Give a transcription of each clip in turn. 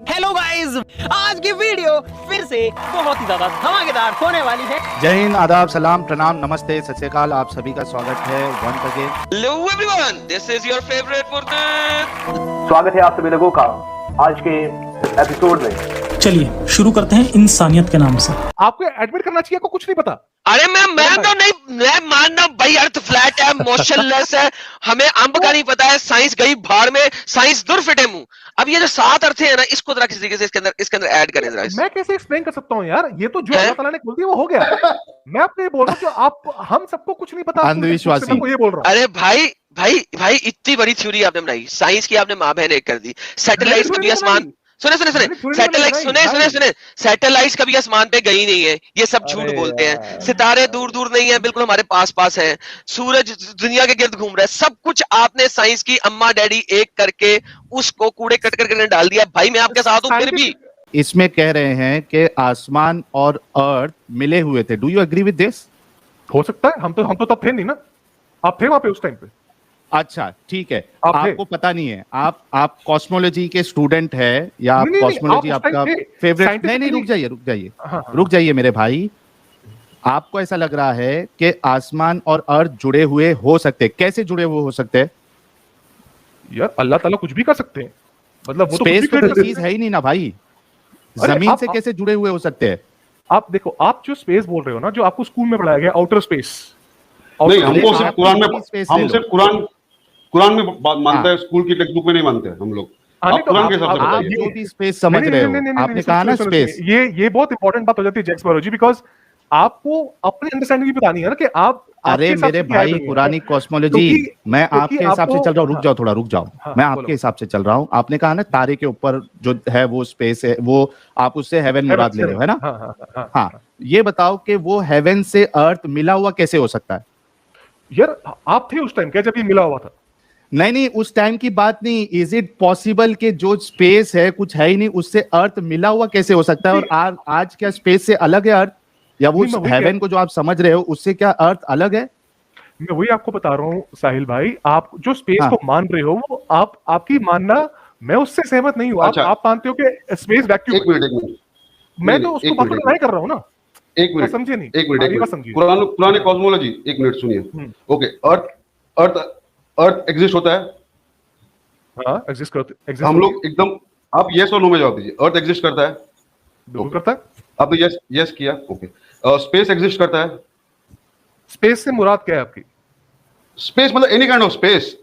Hello guys, आज की video फिर से बहुत ही ज्यादा धमाकेदार होने वाली है। जय हिंद, आदाब, सलाम, प्रणाम, नमस्ते, सत श्री अकाल। आप सभी का स्वागत है once again. Hello everyone, this is your favorite Murtad. स्वागत है आप सभी लोगों का आज के एपिसोड में। चलिए शुरू करते हैं इंसानियत के नाम से। आपको एडमिट करना चाहिए, आपको कुछ नहीं पता। अरे मैं तो नहीं, मैं मानना भाई, अर्थ फ्लैट है, मोशनलेस है, हमें अंब का नहीं पता है, साइंस गई भाड़ में, साइंस दूर फिटे मुंह। अब ये जो 7 अर्थ है ना, इसको जरा किसी तरीके से इसके अंदर ऐड करें जरा। मैं कैसे एक्सप्लेन कर सकता हूँ यार, ये तो जो अल्लाह ताला ने बोल दिया वो हो गया। मैं आपको ये बोल रहा हूँ कि आप हम सबको कुछ नहीं पता, अंधविश्वासी। मैं ये बोल रहा हूँ। अरे भाई इतनी बड़ी थ्योरी आपने बनाई, साइंस की आपने माँ बहन एक कर दी। सैटेलाइट्स कभी आसमान, सुने सैटेलाइट्स कभी आसमान पे गई नहीं है, ये सब झूठ बोलते हैं। सितारे दूर दूर नहीं है, बिल्कुल हमारे पास हैं। सूरज दुनिया के गिर्द घूम रहा है। सब कुछ आपने साइंस की अम्मा डैडी एक करके उसको कूड़े कट करके डाल दिया। भाई मैं आपके साथ हूँ फिर भी। इसमें कह रहे हैं कि आसमान और अर्थ मिले हुए थे। Do you agree with this? हो सकता है, हम तो तब थे नहीं ना, आप थे वहां पे उस टाइम पे। अच्छा ठीक है, आपको पता नहीं है, आप कॉस्मोलॉजी के स्टूडेंट है या आप कॉस्मोलॉजी आपका फेवरेट? नहीं, रुक जाइए मेरे भाई। आपको ऐसा लग रहा है कि आसमान और अर्थ जुड़े हुए हो सकते? कैसे जुड़े हुए हो सकते हैं यार? अल्लाह ताला कुछ भी कर सकते हैं, मतलब वो तो स्पेस तो कोई चीज है ही नहीं ना भाई। जमीन से कैसे जुड़े हुए हो सकते हैं? आप देखो, आप जो स्पेस बोल रहे हो ना, जो आपको स्कूल में पढ़ाया गया आउटर स्पेस। नहीं, हमको सिर्फ कुरान में, हम सिर्फ कुरान में मानते हैं, स्कूल की टेक्स्ट बुक में नहीं मानते हम लोग। आप कुरान के हिसाब से आप जो भी स्पेस समझ रहे हो, आपने कहा ना स्पेस, ये बहुत इंपॉर्टेंट बात हो जाती है जैक्स बायोलॉजी, बिकॉज आपको अपनी अंडरस्टैंडिंग भी बतानी है ना कि आप। अरे मेरे भाई, पुरानी कॉस्मोलॉजी, मैं आपके हिसाब से चल रहा हूँ। रुक जाओ, मैं आपके हिसाब से चल रहा हूँ। आपने कहा ना तारे के ऊपर जो है वो स्पेस है, वो आप उससे हेवन मुराद ले रहे हो, है ना? हाँ, ये बताओ कि वो हेवन से अर्थ मिला हुआ कैसे हो सकता है? यार आप थे उस टाइम क्या जब ये मिला हुआ था? नहीं, उस टाइम की बात नहीं। इज इट पॉसिबल कि जो स्पेस है कुछ है ही नहीं, उससे अर्थ मिला हुआ कैसे हो सकता है? और आज क्या स्पेस से अलग है अर्थ, या वो हेवन को जो आप समझ रहे हो उससे क्या अर्थ अलग है? मैं वही आपको बता रहा हूँ साहिल भाई, आप जो स्पेस को मान रहे हो वो आपकी मानना, मैं उससे सहमत नहीं हूँ। अच्छा। आप मानते हो कि स्पेस वैक्यूम। एक मिनट, मैं तो उसको बात नहीं कर रहा हूँ ना। एक मिनट समझे नहीं? एक मिनट, पुराने कॉस्मोलॉजी, एक मिनट सुनिए। ओके, अर्थ एग्जिस्ट होता है? हाँ, एग्जिस्ट करते। हम लोग एकदम, आप यस और नो में जवाब दीजिए। अर्थ एग्जिस्ट करता है? बिल्कुल करता है। आपने यस किया। ओके, स्पेस एग्जिस्ट करता है? स्पेस से मुराद क्या है आपकी? स्पेस मतलब any kind of space,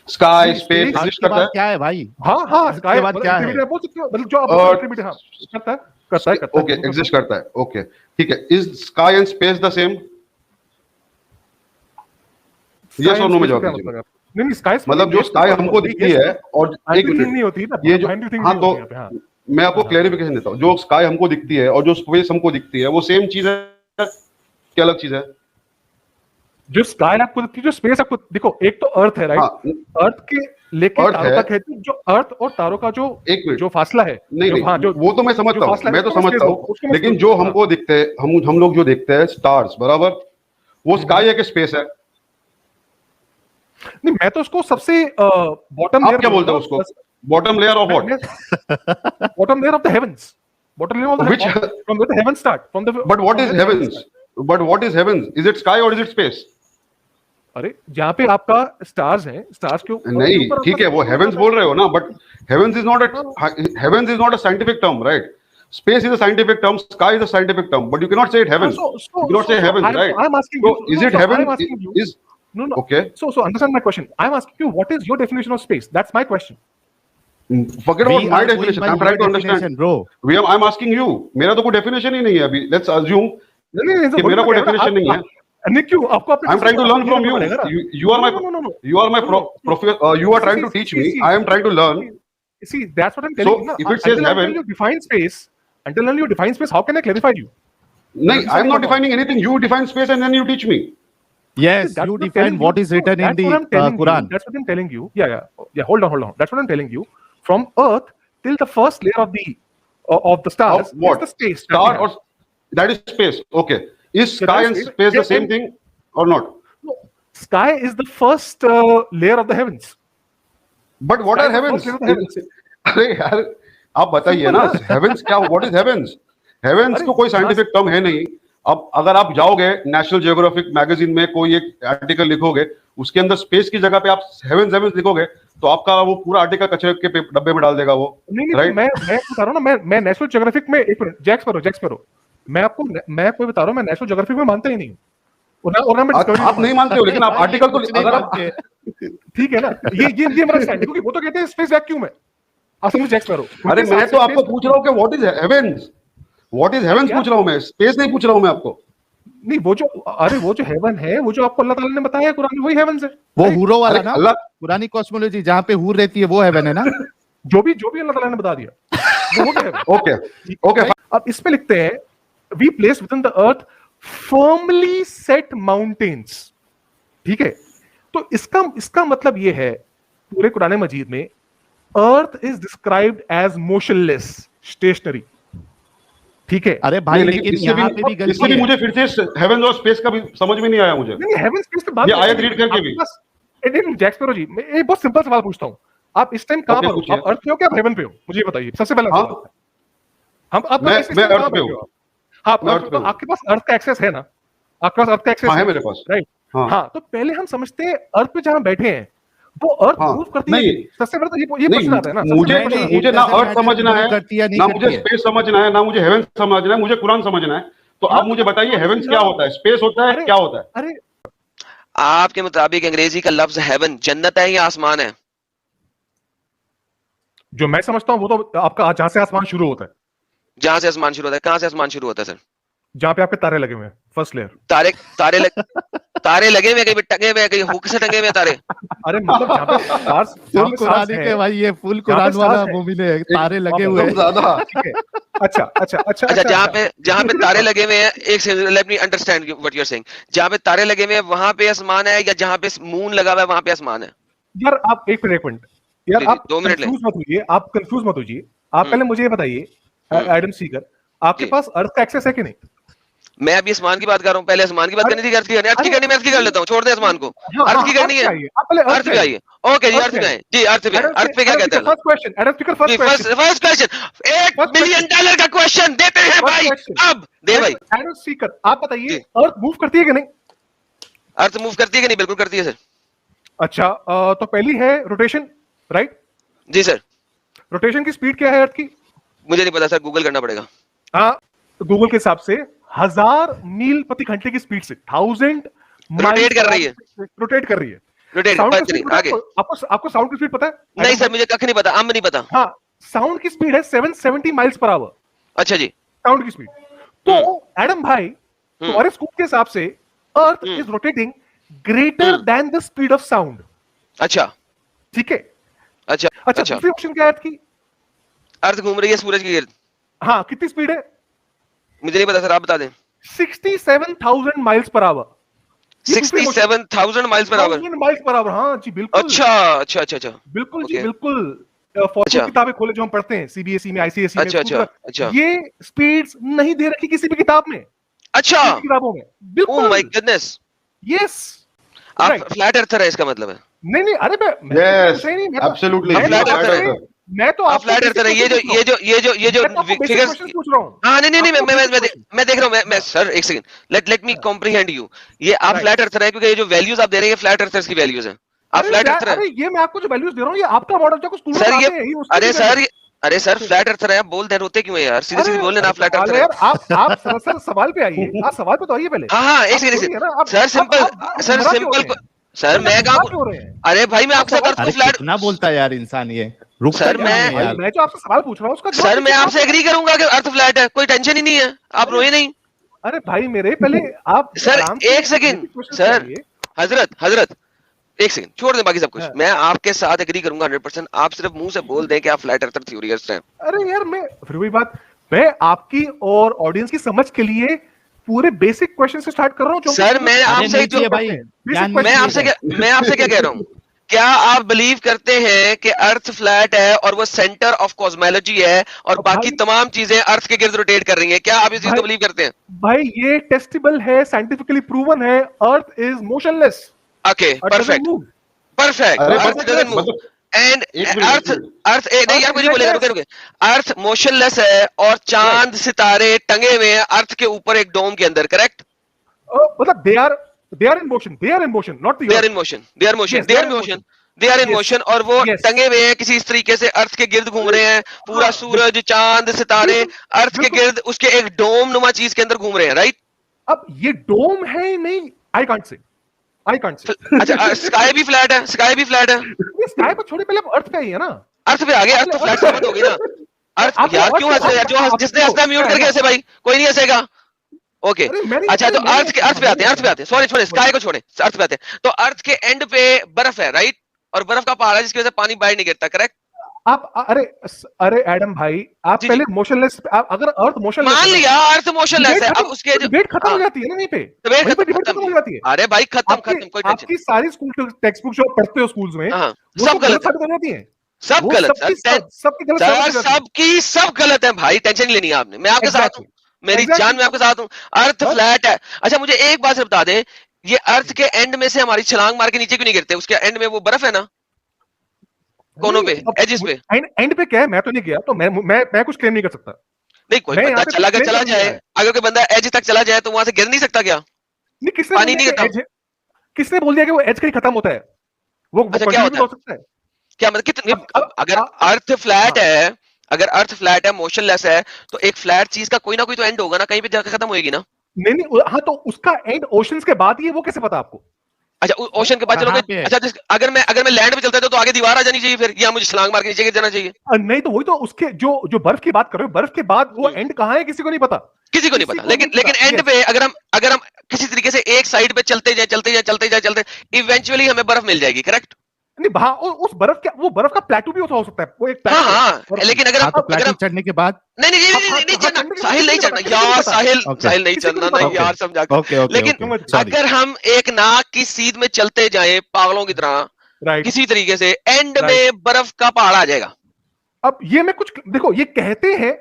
sky, space exist करता है? क्या है भाई? हाँ, स्काई के बाद क्या है? बोल सकते हो, मतलब जो आप करता है। ओके, एग्जिस्ट करता है। ओके ठीक है, is sky and space the same? Yes और नो में जवाब दीजिए। नहीं, स्काई मतलब जो स्काई हमको दिखती है और एक नहीं होती ना ये जो, हाँ तो मैं आपको हाँ। क्लैरिफिकेशन देता हूँ। जो स्काई हमको दिखती है और जो स्पेस हमको दिखती है वो सेम चीज है क्या अलग चीज है? जो स्काई आपको दिखती है, जो स्पेस आपको, देखो एक तो अर्थ है, राइट? हाँ, अर्थ के लेके अर्थ तारों है। तक है, जो अर्थ और तारों का जो एक मिनट, जो फासला है, नहीं, हाँ, जो वो तो मैं समझता हूँ, मैं तो समझता हूँ, लेकिन जो हमको दिखते हैं, हम लोग जो देखते हैं स्टार्स, बराबर, वो स्काई है कि स्पेस है? नहीं, मैं तो उसको सबसे बॉटम आप क्या बोलते हो उसको? Bottom layer of what? Bottom layer of the heavens, bottom layer of the Which- from the heaven start from the. But what is heavens? But what is heavens? Is it sky और is it space? अरे जहाँ पे आपका stars हैं, stars के ऊपर नहीं, ठीक है, वो हेवंस बोल रहे हो ना, but heavens is not a scientific term, right? Space is a scientific term, sky is a scientific term, but you cannot say it heaven. You cannot say heaven, right? I'm asking you. So is it heaven? Is No. okay. So understand my question. I'm asking you, what is your definition of space? That's my question. Forget about my definition. I'm trying to understand, bro. I'm asking you. मेरा तो कोई definition ही नहीं है अभी. Let's assume नहीं, कि मेरा कोई definition नहीं है. नहीं, क्यों? आपको अपने I'm trying to learn from you. You are my you are my you are trying to teach me. I am trying to learn. See, that's what I'm telling you. So if it says heaven, you define space. Until you define space, how can I clarify you? no, I'm not defining anything. You define space and then you teach me. Yes, you define what is written in the Quran. That's what I'm telling you. Yeah. Hold on. That's what I'm telling you. From Earth till the first layer of the stars, Of what? is the space. Star or that is space. Okay. Is sky and space the same thing or not? No, sky is the first layer of the heavens. But what are heavens? अरे यार आप बताइए ना, heaven's क्या, what is heaven's? Heaven's तो कोई scientific term है नहीं। अब अगर आप जाओगे नेशनल जियोग्राफिक मैगजीन में कोई एक आर्टिकल लिखोगे, उसके अंदर स्पेस की जगह पे आप हेवेंस हेवेंस लिखोगे, तो आपका वो पूरा आर्टिकल कचरे के डब्बे में डाल देगा वो। नहीं राइट? मैं बता रहा हूँ ना, मैं नेशनल जियोग्राफिक में, एक मिनट, जैक्स परो, मैं आपको बता रहा हूँ, मैं नेशनल जियोग्राफिक में मानता ही नहीं हूँ, और ना मैं आप नहीं मानते हो, लेकिन आप आर्टिकल तो अगर आप, ठीक है ना, ये मेरा स्टैंड है, क्योंकि वो तो कहते हैं स्पेस वैक्यूम है। आप समझ जैक्स परो। अरे मैं तो आपको पूछ रहा हूँ कि what is heavens, what is heavens पूछ रहा हूँ मैं, स्पेस नहीं पूछ रहा हूँ मैं आपको। नहीं, वो जो हेवन है, वो जो आपको अल्लाह ताला ने बताया है कुरान में, वही हेवंस है। वो हूरों वाला ना, अल्लाह, पुरानी कॉस्मोलॉजी जहाँ पे हूर रहती है वो हेवन है ना। जो भी अल्लाह ताला ने बता दिया वो है। ओके अब इस पे लिखते हैं, we place within the earth firmly set mountains. ठीक है, तो इसका मतलब ये है, पूरे कुरान मजीद में earth is described as motionless, stationary. ठीक है, अरे भाई लेकिन यहाँ पे भी इससे भी मुझे फिर से हेवन और स्पेस का भी समझ में नहीं आया मुझे। नहीं, हेवन स्पेस के बाद ये आयत रीड करके भी। नहीं, जैक्सपेरो जी, मैं एक बहुत सिंपल सवाल पूछता हूँ, आप इस टाइम कहाँ पर हो? आप अर्थ पे हो क्या, आप हेवन पे हो? मुझे बताइए सबसे पहला। मैं अर्थ पे हूँ। आपके पास अर्थ का एक्सेस है ना? आपके पास अर्थ का एक्सेस है मेरे पास, राइट? हाँ, तो पहले हम समझते हैं अर्थ पे जहाँ बैठे हैं वो अर्थ मूव करती है। सबसे पहले तो ये प्रश्न आता है ना, मुझे ना अर्थ समझना है, ना मुझे स्पेस समझना है, ना मुझे हेवन समझना है, मुझे कुरान समझना है। तो आप मुझे बताइए हेवन क्या होता है, स्पेस होता है, क्या होता है? अरे आपके मुताबिक अंग्रेजी का लफ्ज हेवन जन्नत है या आसमान है? जो मैं समझता हूँ वो तो आपका जहां से आसमान शुरू होता है। जहां से आसमान शुरू होता है, कहां से आसमान शुरू होता है सर? जहां पे आपके तारे लगे हुए हैं, फर्स्ट लेयर। तारे लगे हुए, कहीं टंगे हुए, कहीं हुक से टंगे हुए तारे। अरे मतलब जहां पे स्टार्स, फुल कुरान के भाई, ये फुल कुरान वाला मूवी ने तारे लगे हुए हैं ज्यादा। अच्छा, जहां पे तारे लगे हुए हैं, एक second, let me understand what you are saying. जहां पे तारे लगे हुए हैं वहां पे आसमान है, या जहां पे मून लगा हुआ है वहां पे आसमान है? यार आप एक मिनट यार, आप 2 मिनट कंफ्यूज मत होइए। आप पहले मुझे ये बताइए, एडम सीकर, आपके पास अर्थ का एक्सेस है कि नहीं? मैं अभी आसमान की बात कर रहा हूँ, पहले आसमान की बात करनी थी, अर्थ की करनी है, मैं अर्थ की कर लेता हूँ, छोड़ दे आसमान को। अर्थ की करनी है, अर्थ पे आइए। ओके जी, अर्थ पे आइए जी, अर्थ पे क्या कहते हैं? फर्स्ट क्वेश्चन, $1 मिलियन का क्वेश्चन देते हैं भाई, अब दे भाई। एडम सीकर, आप बताइए, अर्थ मूव करती है कि नहीं? अर्थ मूव करती है कि नहीं? बिल्कुल करती है सर। अच्छा, तो पहली है रोटेशन, राइट? जी सर। रोटेशन की स्पीड क्या है अर्थ की? मुझे नहीं पता सर, गूगल करना पड़ेगा। हाँ, गूगल के हिसाब से 1000 मील प्रति घंटे की स्पीड से 1000 रोटेट कर रही है। आगे आपको साउंड की स्पीड पता है? नहीं सर, मुझे कख नहीं पता, अब नहीं पता। हाँ, साउंड की स्पीड है 770 माइल्स पर आवर। अच्छा जी, साउंड की स्पीड। तो एडम भाई, तुम्हारे स्कूल के हिसाब से earth is rotating greater than the speed of sound. अच्छा, ठीक है। अच्छा, दूसरी ऑप्शन क्या है अर्थ की? अर्थ घूम रही है सूरज के गिर्द। हाँ, कितनी स्पीड है? मुझे नहीं पता सर, आप बता दें। 67,000 miles per hour. 67,000 miles per hour. हाँ जी, बिल्कुल। अच्छा। बिल्कुल जी, बिल्कुल। फॉर्चून किताबें खोले जो हम पढ़ते हैं, सीबीएसई में, आईसीएसई में। अच्छा। ये स्पीड्स नहीं दे रखी किसी भी किताब में। अच्छा, किताबों में। बिल्कुल। Oh my goodness. यस, आप फ्लैट अर्थर है, इसका मतलब है? नहीं, अरे यस, एब्सोल्युटली, मैं तो आप फ्लैट अर्थर है। ये जो फिगर्स पूछ रहा हूँ। हाँ, नहीं, मैं देख रहा हूँ, मैं सर एक second, let me comprehend you. ये आप फ्लैट अर्थर है, क्योंकि ये जो वैल्यूज आप दे रहे हैं, फ्लैट अर्थर्स की वैल्यूज हैं। आप फ्लैट अर्थर है। ये मैं आपको जो वैल्यूज दे रहा हूँ, ये आपका मॉडल जो स्कूल में सर, ये अरे सर फ्लैट अर्थर है, आप बोल दे, रोते क्यों है यार? सीधे बोल लेना, फ्लैट अर्थर है। आप सर सवाल पे आइए, आप सवाल पे तो आइए पहले। हाँ, एक सेकंड सर, सिंपल सर, मैं कहाँ? अरे भाई, मैं आपसे अर्थ को फ्लैट कितना बोलता है यार इंसान, ये रुक सर, मैं जो आपसे सवाल पूछ रहा हूँ उसका सर, मैं आपसे एग्री करूंगा कि अर्थ फ्लैट है, कोई टेंशन ही नहीं है, आप रोए नहीं। अरे भाई मेरे, पहले आप सर एक सेकंड सर, हजरत एक सेकंड छोड़ दें बाकी सब कुछ। मैं आपके साथ एग्री करूंगा 100%। आप सिर्फ मुंह से बोल दें कि आप फ्लैट अर्थर थ्योरिस्ट हैं। अरे यार, मैं फिर वही बात, मैं आपकी और ऑडियंस की समझ के लिए पूरे बेसिक क्वेश्चन से स्टार्ट कर रहा हूँ। सर, मैं आपसे क्या कह रहा हूँ, क्या आप बिलीव करते हैं कि अर्थ फ्लैट है और वो सेंटर ऑफ कॉस्मोलॉजी है और बाकी तमाम चीजें अर्थ के गिर्द रोटेट कर रही हैं? क्या आप इस चीज को बिलीव करते हैं? भाई ये टेस्टेबल है, साइंटिफिकली प्रूवन है, earth is motionless. Okay, perfect. And एक मिनट, अर्थ अर्थ नहीं यार, मुझे बोलेगा, रुके रुके। अर्थ मोशनलेस है और चांद सितारे टंगे हुए हैं अर्थ के ऊपर एक डोम के अंदर, करेक्ट? मतलब they are in motion, not the they are earth. In motion, they are motion, Yes, they are motion, they are in Yes. Motion, और वो Yes. टंगे हुए हैं किसी इस तरीके से अर्थ के गिर्द घूम रहे हैं, पूरा हाँ, सूरज चांद सितारे बिल्कुल, अर्थ के बिल्कुल। गिर्द उसके एक डोम नुमा चीज के अंदर घूम रहे हैं, राइट? अब ये डोम है नहीं, आई कांट से अच्छा, स्काई भी फ्लैट है, स्काई भी फ्लैट है। ये स्काई पर छोड़े, पहले अर्थ का ही है ना। अर्थ पे आ गया, अर्थ तो फ्लैट साबित होगी ना। अर्थ आप यार अर्थ क्यों हंस रहे हो यार? आप जिसने हंसना म्यूट करके हंसे भाई, कोई नहीं हंसेगा। ओके, अरे मैंने- अच्छा तो मैंने- अर्थ पे आते हैं, अर्थ पे आते हैं, सॉरी छोड़े, स्काई को छोड़े, अर्थ पे आते हैं। तो अर्थ के एंड पे बर्फ है, राइट? और बर्फ का पहाड़ है जिसकी वजह से पानी बाहर नहीं गिरता, करेक्ट? अरे एडम भाई, आप जी, पहले मोशनलेस, अगर अर्थ मोशनलेस मान लिया अर्थ मोशनलेस है, अब उसके डिबेट खत्म हो जाती है ना, वहीं पे डिबेट वहीं पे डिबेट खत्म हो जाती है। अरे भाई खत्म, आपकी कोई टेंशन आपकी सारी स्कूल टेक्स्ट बुक जो आप पढ़ते हो स्कूल्स में, हाँ, वो सब तो गलत है, साबित हो जाती है। सब वो गलत सबकी है, सबकी गलत साबित हो जाती है। सबकी सब गलत है भाई, टेंशन नहीं लेनी है आपने, मैं आपके साथ हूँ, मेरी Exactly. जान में आपके साथ हूँ। अर्थ बस। फ्लैट है। अच्छा मुझे एक बात से बता दें, ये अर्थ के एंड में से हमारी छलांग मार के नीचे क्यों नहीं गिरते? उसके एंड में वो बर्फ है ना, कोनों पे, एजेस पे। एंड पे क्या है, मैं तो नहीं गया, तो मैं कुछ क्लेम नहीं कर सकता। नहीं, कोई मैं बंदा यहाँ पे चला claim चला करने जाए, आया है। अगर कोई बंदा एज तक चला जाए तो वहां से गिर नहीं सकता क्या? नहीं, पानी नहीं गिरता। किसने बोल दिया कि वो एज कहीं खत्म होता है? वो अच्छा, क्या continue होता भी हो सकता है। क्या मतलब कितने, अगर अब- अर्थ फ्लैट है, अगर अर्थ फ्लैट है, मोशनलेस है, तो एक फ्लैट चीज का कोई ना कोई तो एंड होगा ना, कहीं पे जाकर खत्म होएगी ना। नहीं, हाँ, तो उसका एंड ओशंस के बाद ही है, वो कैसे पता आपको? अच्छा ओशन के बाद कहाँ चलोगे, पे है? अच्छा अगर मैं लैंड पे चलता था तो आगे दीवार आ जानी चाहिए फिर, या मुझे छलांग मार के नीचे गिर जाना चाहिए? नहीं, तो वही तो उसके जो बर्फ की बात कर रहे हो, बर्फ के बाद वो एंड कहाँ है किसी को नहीं पता। किसी को नहीं पता, लेकिन एंड पे अगर हम किसी तरीके से एक साइड पे चलते जाए, इवेंचुअली हमें बर्फ मिल जाएगी, करेक्ट? नहीं, उस बर्फ का प्लेटू भी हो सकता है, वो एक हाँ plateau है। हाँ, लेकिन अगर हाँ, तो अगर प्लेटू चढ़ने के बाद नहीं नहीं नहीं नहीं चढ़ना, साहिल नहीं चढ़ना यार, साहिल नहीं चढ़ना ना यार, समझा। ओके लेकिन अगर हम एक नाक की सीध में चलते जाए पागलों की तरह, राइट, किसी तरीके से एंड में बर्फ का पहाड़ आ जाएगा। अब ये मैं कुछ देखो, ये कहते हैं,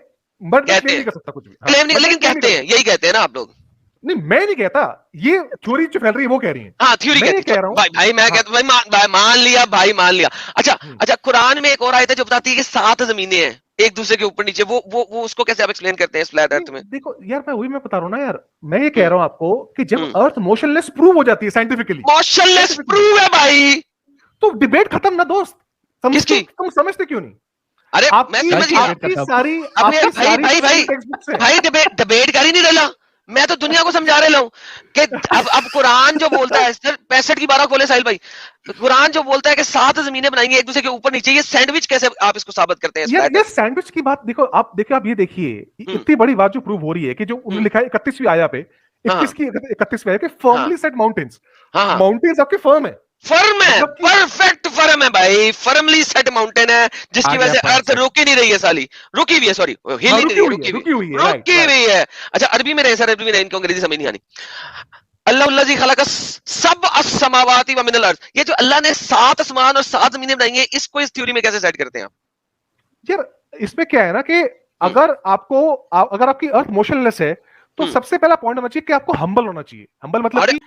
बट मैं कहते claim हैं। नहीं कर सकता कुछ भी। क्लेम नहीं, but लेकिन मैं claim कहते हैं, यही कहते हैं ना आप लोग। नहीं, मैं नहीं कहता, ये थ्योरी जो फैल रही है वो कह रही है। हाँ थ्योरी मैं कहती कह है रहा हूँ। भाई मैं कहता हूँ भाई मान लिया भाई, मान लिया। अच्छा कुरान में एक और आयत है जो बताती है कि 7 जमीनें हैं एक दूसरे के ऊपर नीचे, वो उसको कैसे आप एक्सप्लेन करते हैं इस फ्लैट अर्थ में? देखो यार, मैं बता रहा हूँ ना यार, मैं ये कह रहा हूँ आपको कि जब अर्थ मोशनलेस प्रूव हो जाती है साइंटिफिकली, मोशनलेस प्रूव है भाई, तो डिबेट खत्म ना दोस्त। किसकी? तुम समझते क्यों नहीं? अरे मैं समझ गया। आपकी सारी भाई डिबेट कर ही नहीं डाला, मैं तो दुनिया को समझा रहा हूँ कि अब कुरान जो बोलता है, 65 की 12 खोले साहिल भाई, कुरान जो बोलता है कि 7 जमीनें बनाएंगे एक दूसरे के ऊपर नीचे, ये सैंडविच कैसे आप इसको साबित करते हैं? ये सैंडविच की बात देखो, आप ये देखिए, इतनी बड़ी बात जो प्रूव हो रही है कि जो उन्होंने लिखा है 31वीं आया पे, 31वीं आया कि फर्मली सेट माउंटेन्स, माउंटेन्स आपके फर्म है, फर्म है, परफेक्ट फर्म है भाई, फर्मली सेट माउंटेन है जिसकी वजह से अर्थ रुकी नहीं रही है, साली रुकी हुई है, सॉरी हिल नहीं रही, रुकी हुई है। अच्छा अरबी में रहे सर, अरबी में रहे, इनको अंग्रेजी समझ नहीं आनी। अल्लाह जी खलक सब अस्समावाति व मिनल अर्थ, ये जो अल्लाह ने 7 आसमान और 7 जमीनें बनाई हैं, इसको इस थ्योरी में कैसे सेट करते हैं आप? यार इसमें क्या है ना कि अगर आपकी अर्थ मोशनलेस है, तो सबसे पहला पॉइंट होना चाहिए कि आपको हम्बल होना चाहिए। हम्बल मतलब कि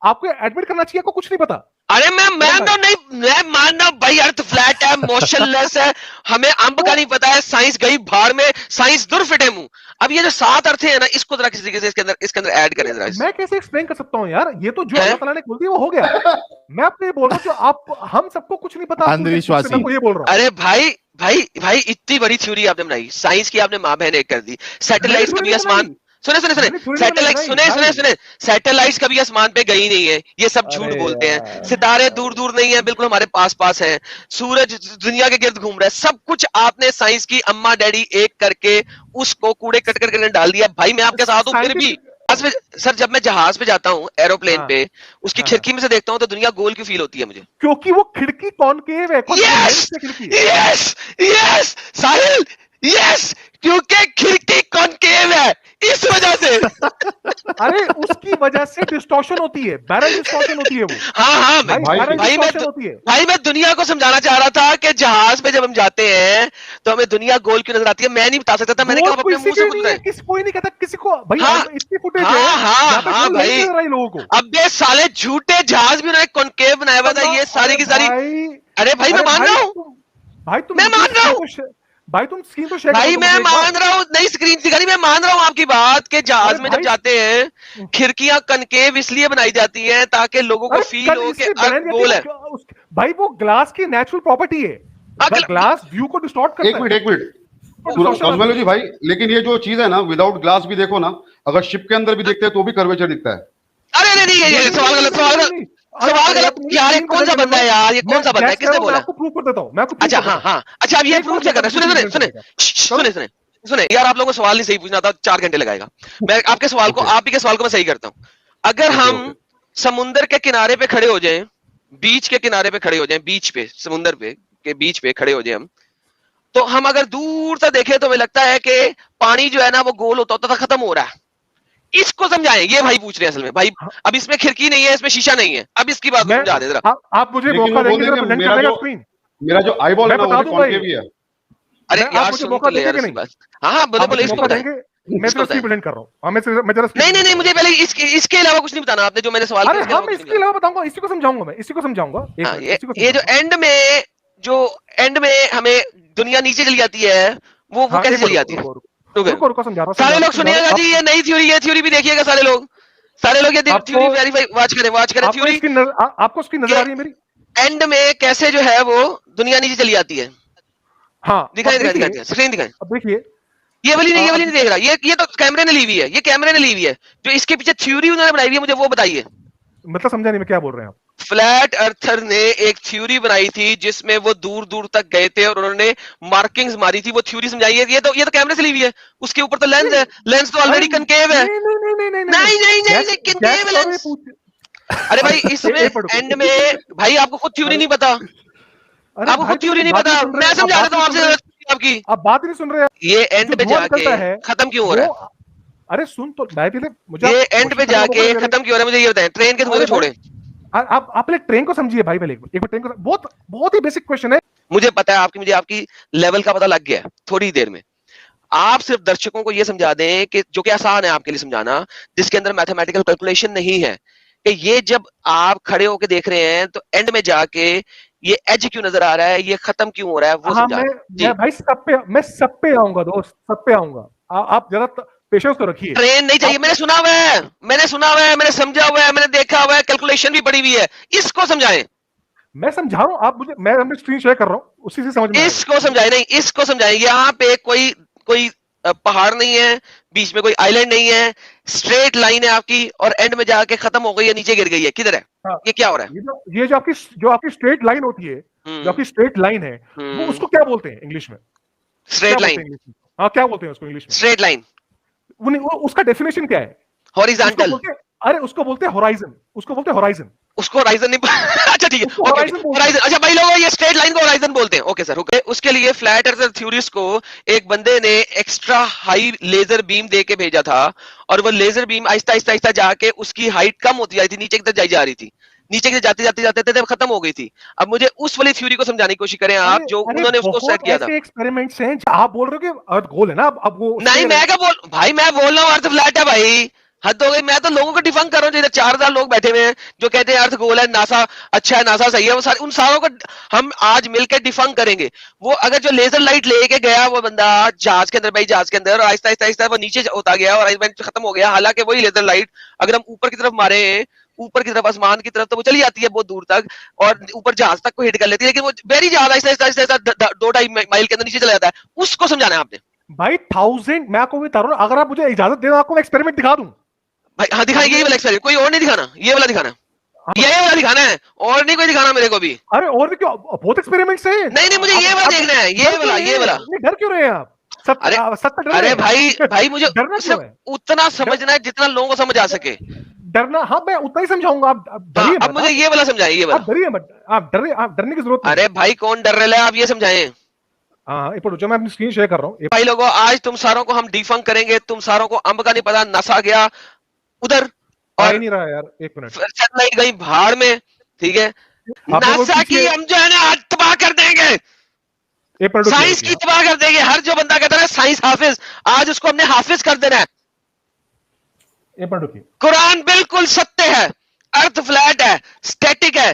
आपको एडमिट करना चाहिए, आपको कुछ नहीं पता। अरे मैं तो नहीं, मैं मानना भाई अर्थ फ्लैट है, मोशनलेस है, हमें अंब का नहीं पता है, साइंस गई भाड़ में, साइंस दूर फिटे मुंह। अब ये जो 7 अर्थ है ना, इसको जरा किसी तरीके से इसके अंदर ऐड करें जरा। मैं कैसे एक्सप्लेन कर सकता हूँ यार, ये तो जो अल्लाह ताला ने बोल दिया वो हो गया। मैं आपको ये बोल रहा हूँ जो हम सबको कुछ नहीं पता, अंधविश्वासी। मैं ये बोल रहा हूँ। अरे भाई इतनी बड़ी थ्योरी आपने बनाई, साइंस की आपने माँ बहन एक कर दी। सैटेलाइट कभी आसमान, सुने सैटेलाइट्स कभी आसमान पे गई नहीं है, ये सब झूठ बोलते हैं। सितारे दूर दूर नहीं है, बिल्कुल हमारे पास पास हैं। सूरज दुनिया के गिर्द घूम रहा है, सब कुछ आपने साइंस की अम्मा डैडी एक करके उसको कूड़े कट करके डाल दिया। भाई मैं आपके साथ हूँ, फिर भी सर जब मैं जहाज पे जाता हूँ एरोप्लेन पे, उसकी खिड़की में से देखता हूँ तो दुनिया गोल क्यों फील होती है मुझे? क्योंकि वो खिड़की कॉनकेव है। यस साहिल, यस, क्योंकि खिड़की कॉनकेव है, इस वजह से। अरे उसकी वजह से डिस्टॉर्शन होती है, बैरल डिस्टॉर्शन होती है वो। हाँ भाई मैं दुनिया को समझाना चाह रहा था कि जहाज पे जब हम जाते हैं तो हमें दुनिया गोल क्यों नजर आती है? मैं नहीं बता सकता था, मैंने कहा अपने मुंह से खुद बताया। किसी कोई नहीं कहता किसी को भाई, हाँ, इतनी फुटेज है हाँ भाई, लोगों को। अब ये साले झूठे जहाज भी उन्होंने कॉनकेव बनाया हुआ था, ये सारी की सारी। अरे भाई मैं मान रहा हूँ, भाई तुम, मैं मान रहा हूँ भाई, तुम स्क्रीन तो शेयर भाई, मैं मान रहा हूँ, नई स्क्रीन दिखानी, मैं मान रहा हूँ आपकी बात के जहाज में जब जाते हैं खिड़कियां कनकेव इसलिए बनाई जाती हैं ताकि लोगों को फील हो कि अर्थ गोल है। भाई वो ग्लास की नेचुरल प्रॉपर्टी है, ग्लास व्यू को डिस्टॉर्ट करता है। एक मिनट कॉस्मोलॉजी भाई, लेकिन ये जो चीज है ना, विदाउट ग्लास भी देखो ना, अगर शिप के अंदर भी देखते हैं तो भी कर्वेचर दिखता है। अरे नहीं, ये सवाल गलत, सवाल गलत यार। ये कौन सा बंदा है यार, ये कौन सा बंदा है, किसने बोला? मैं आपको प्रूव कर देता हूँ, मैं आपको अच्छा हाँ, अच्छा अब ये प्रूव क्या कर रहे हैं? सुने यार, आप लोगों को सवाल नहीं सही पूछना था, 4 घंटे लगाएगा। मैं आपके सवाल को, आप ही के सवाल को मैं सही करता हूँ। अगर हम समुंदर के किनारे पे खड़े हो जाएं, बीच के किनारे पे खड़े हो जाएं, बीच पे, समुंदर पे के बीच पे खड़े हो जाएं हम, तो हम अगर दूर से देखें तो हमें लगता है कि पानी जो है ना वो गोल होता होता खत्म हो रहा है। इसको समझाएं, ये भाई पूछ रहे हैं असल में। भाई अब इसमें खिड़की नहीं है, इसमें शीशा नहीं है, अब इसकी बात समझा दे जरा। आप मुझे मौका देंगे, मेरा जो आईबॉल है ना वो कॉनकेव ही है। अरे यार सुन तो ले यार इसकी बात। हाँ बोले इसको बताएं। मैं तो स्क्रीन प्रिंट कर रहा हूँ। मैं जरा नहीं, मुझे पहले इसके अलावा कुछ नहीं बताना आपने, जो मैंने सवाल किया। हाँ, मैं इसके अलावा बताऊंगा, इसी को समझाऊंगा मैं, इसी को समझाऊंगा। ये जो एंड में हमें दुनिया नीचे चली जाती है, वो कैसे चली जाती है? सारे लोग सुनिएगा जी, ये नई थ्योरी है, थ्योरी भी देखिएगा सारे लोग ये थ्योरी वेरीफाई वाच करें थ्योरी। आपको उसकी नजर आ रही है मेरी? एंड में कैसे जो है वो दुनिया नीचे चली जाती है। हाँ दिखाएं स्क्रीन दिखाएं। अब देखिए, ये वाली नहीं देख रहा, ये तो कैमरे ने ली हुई है, ये कैमरे ने ली हुई है। जो इसके पीछे थ्योरी उन्होंने बनाई हुई है, मुझे वो बताइए। मतलब समझा नहीं मैं क्या बोल रहे हैं आप? फ्लैट अर्थर ने एक थ्योरी बनाई थी जिसमें वो दूर दूर तक गए थे और उन्होंने मार्किंग्स मारी थी, वो थ्योरी समझाइए। ये तो कैमरे से ली हुई है, उसके ऊपर तो लेंस है, लेंस तो ऑलरेडी कनकेव है। नहीं कनकेव है लेंस। अरे भाई इसमें एंड में भाई आपको खुद थ्योरी नहीं पता, आपको खुद थ्योरी नहीं पता, मैं समझा देता हूं आपसे। आपकी आप बात नहीं सुन रहे हैं। ये एंड पे जाके खत्म क्यों हो रहा है? अरे सुन तो मुझे ये एंड पे जाके खत्म क्यों हो रहा है, मुझे ये बताएं। ट्रेन के धुएं छोड़े, आप पहले ट्रेन को समझिए भाई, पहले एक बार ट्रेन को, बहुत ही बेसिक क्वेश्चन है। मुझे पता है मुझे आपकी लेवल का पता लग गया थोड़ी देर में। आप सिर्फ दर्शकों को ये समझा दें कि जो कि आसान है आपके लिए समझाना, जिसके अंदर मैथमेटिकल कैलकुलेशन नहीं है, कि ये जब आप खड़े होकर देख रहे हैं तो एंड में जाके ये एज क्यों नजर आ रहा है, ये खत्म क्यों हो रहा है, वो समझा। मैं भाई सब पे आऊंगा दोस्त, सब पे आऊंगा। आप जरा पेशेंस तो रखिए। ट्रेन नहीं चाहिए, मैंने सुना हुआ है, मैंने समझा हुआ है, मैंने देखा हुआ है, कैलकुलेशन भी पड़ी हुई है। इसको समझाएं। मैं समझा रहा हूँ, आप मुझे, मैं अपनी स्क्रीन शेयर कर रहा हूँ, उसी से समझ में। इसको समझाएं, नहीं इसको समझाएं। यहाँ पे कोई पहाड़ नहीं है, बीच में कोई आइलैंड नहीं है, स्ट्रेट लाइन है आपकी, और एंड में जाके खत्म हो गई है, नीचे गिर गई है। किधर है? हाँ, ये क्या हो रहा है? ये जो आपकी स्ट्रेट लाइन होती है, जो आपकी स्ट्रेट लाइन है, वो उसको क्या बोलते हैं इंग्लिश में? Straight line. हाँ, क्या बोलते हैं उसको इंग्लिश में? Straight line. उसका डेफिनेशन क्या है? हॉरिजॉन्टल। अरे उसको बोलते हैं होराइजन, उसको होराइजन नहीं अच्छा ठीक है, होराइजन। अच्छा भाई लोगों, ये स्ट्रेट लाइन को होराइजन बोलते हैं। Okay sir, okay. उसके लिए फ्लैट अर्थ थ्योरिस्ट को एक बंदे ने एक्स्ट्रा हाई लेजर बीम दे के भेजा था, और वो लेजर बीम आहिस्ता आहिस्ता जाके उसकी हाइट कम होती जा रही थी, नीचे की तरफ जा रही थी, नीचे की जाते खत्म हो गई थी। अब मुझे उस वाली थ्योरी को समझाने की कोशिश करें आप, जो उन्होंने उसको सेट किया था। एक्सपेरिमेंट्स हैं, आप बोल रहे हो कि अर्थ गोल है ना, अब वो नहीं, मैं क्या बोल भाई, मैं बोल रहा हूँ अर्थ फ्लैट है भाई, हद हो गई। मैं तो लोगों को डिफंक कर रहा हूँ, इधर 4000 लोग बैठे हुए हैं जो कहते हैं अर्थ गोल है, नासा अच्छा है, नासा सही है, वो उन सारों को हम आज मिलकर डिफंक करेंगे। वो अगर जो लेजर लाइट लेके गया वो बंदा जहाज के अंदर, और आहिस्ता आहिस्ता वो नीचे होता गया और अरेंजमेंट खत्म हो गया। हालांकि वही लेजर लाइट अगर हम ऊपर की तरफ मारे, ऊपर की तरफ आसमान की तरफ, तो वो चली जाती है बहुत दूर तक और ऊपर जहाज तक को हिट कर लेती है, लेकिन वो वेरी जहाज आहिस्ता 2-2.5 माइल के अंदर नीचे चला जाता है। उसको समझाना है आपने भाई। 1000 मैं आपको बता रहा हूं, अगर आप मुझे इजाजत दे, आपको मैं एक्सपेरिमेंट दिखा दूं भाई। हाँ दिखाएं, ये वाला एक्सपेरिमेंट, कोई और नहीं दिखाना, ये वाला दिखाना, ये वाला दिखाना है, और नहीं कोई दिखाना मेरे को भी। अरे और भी क्यों, बहुत एक्सपेरिमेंट्स हैं। नहीं मुझे ये वाला देखना है, ये वाला। डर क्यों रहे हैं आप? अरे भाई मुझे उतना समझना है जितना लोगों को समझ आ सके। डरना, हाँ मैं उतना ही समझाऊंगा। अब मुझे ये वाला समझाइए, ये वाला। आप डरने की जरूरत नहीं। अरे भाई कौन डर रहा है, आप ये समझाएं। हाँ, मैं अपनी स्क्रीन शेयर कर रहा हूँ। भाई लोगों, आज तुम सारों को हम डिफंक करेंगे। तुम सारों को अंब का नहीं पता, नसा गया उधर और नहीं रहा यार, एक मिनट, सैटेलाइट गई भाड़ में, ठीक है। नासा की हम जो है ना आज तबाह कर देंगे। साइंस की तबाह कर देंगे। हर जो बंदा कहता है साइंस हाफिज, आज उसको हमने हाफिज कर देना है। कुरान बिल्कुल सत्य है, अर्थ फ्लैट है, स्टैटिक है,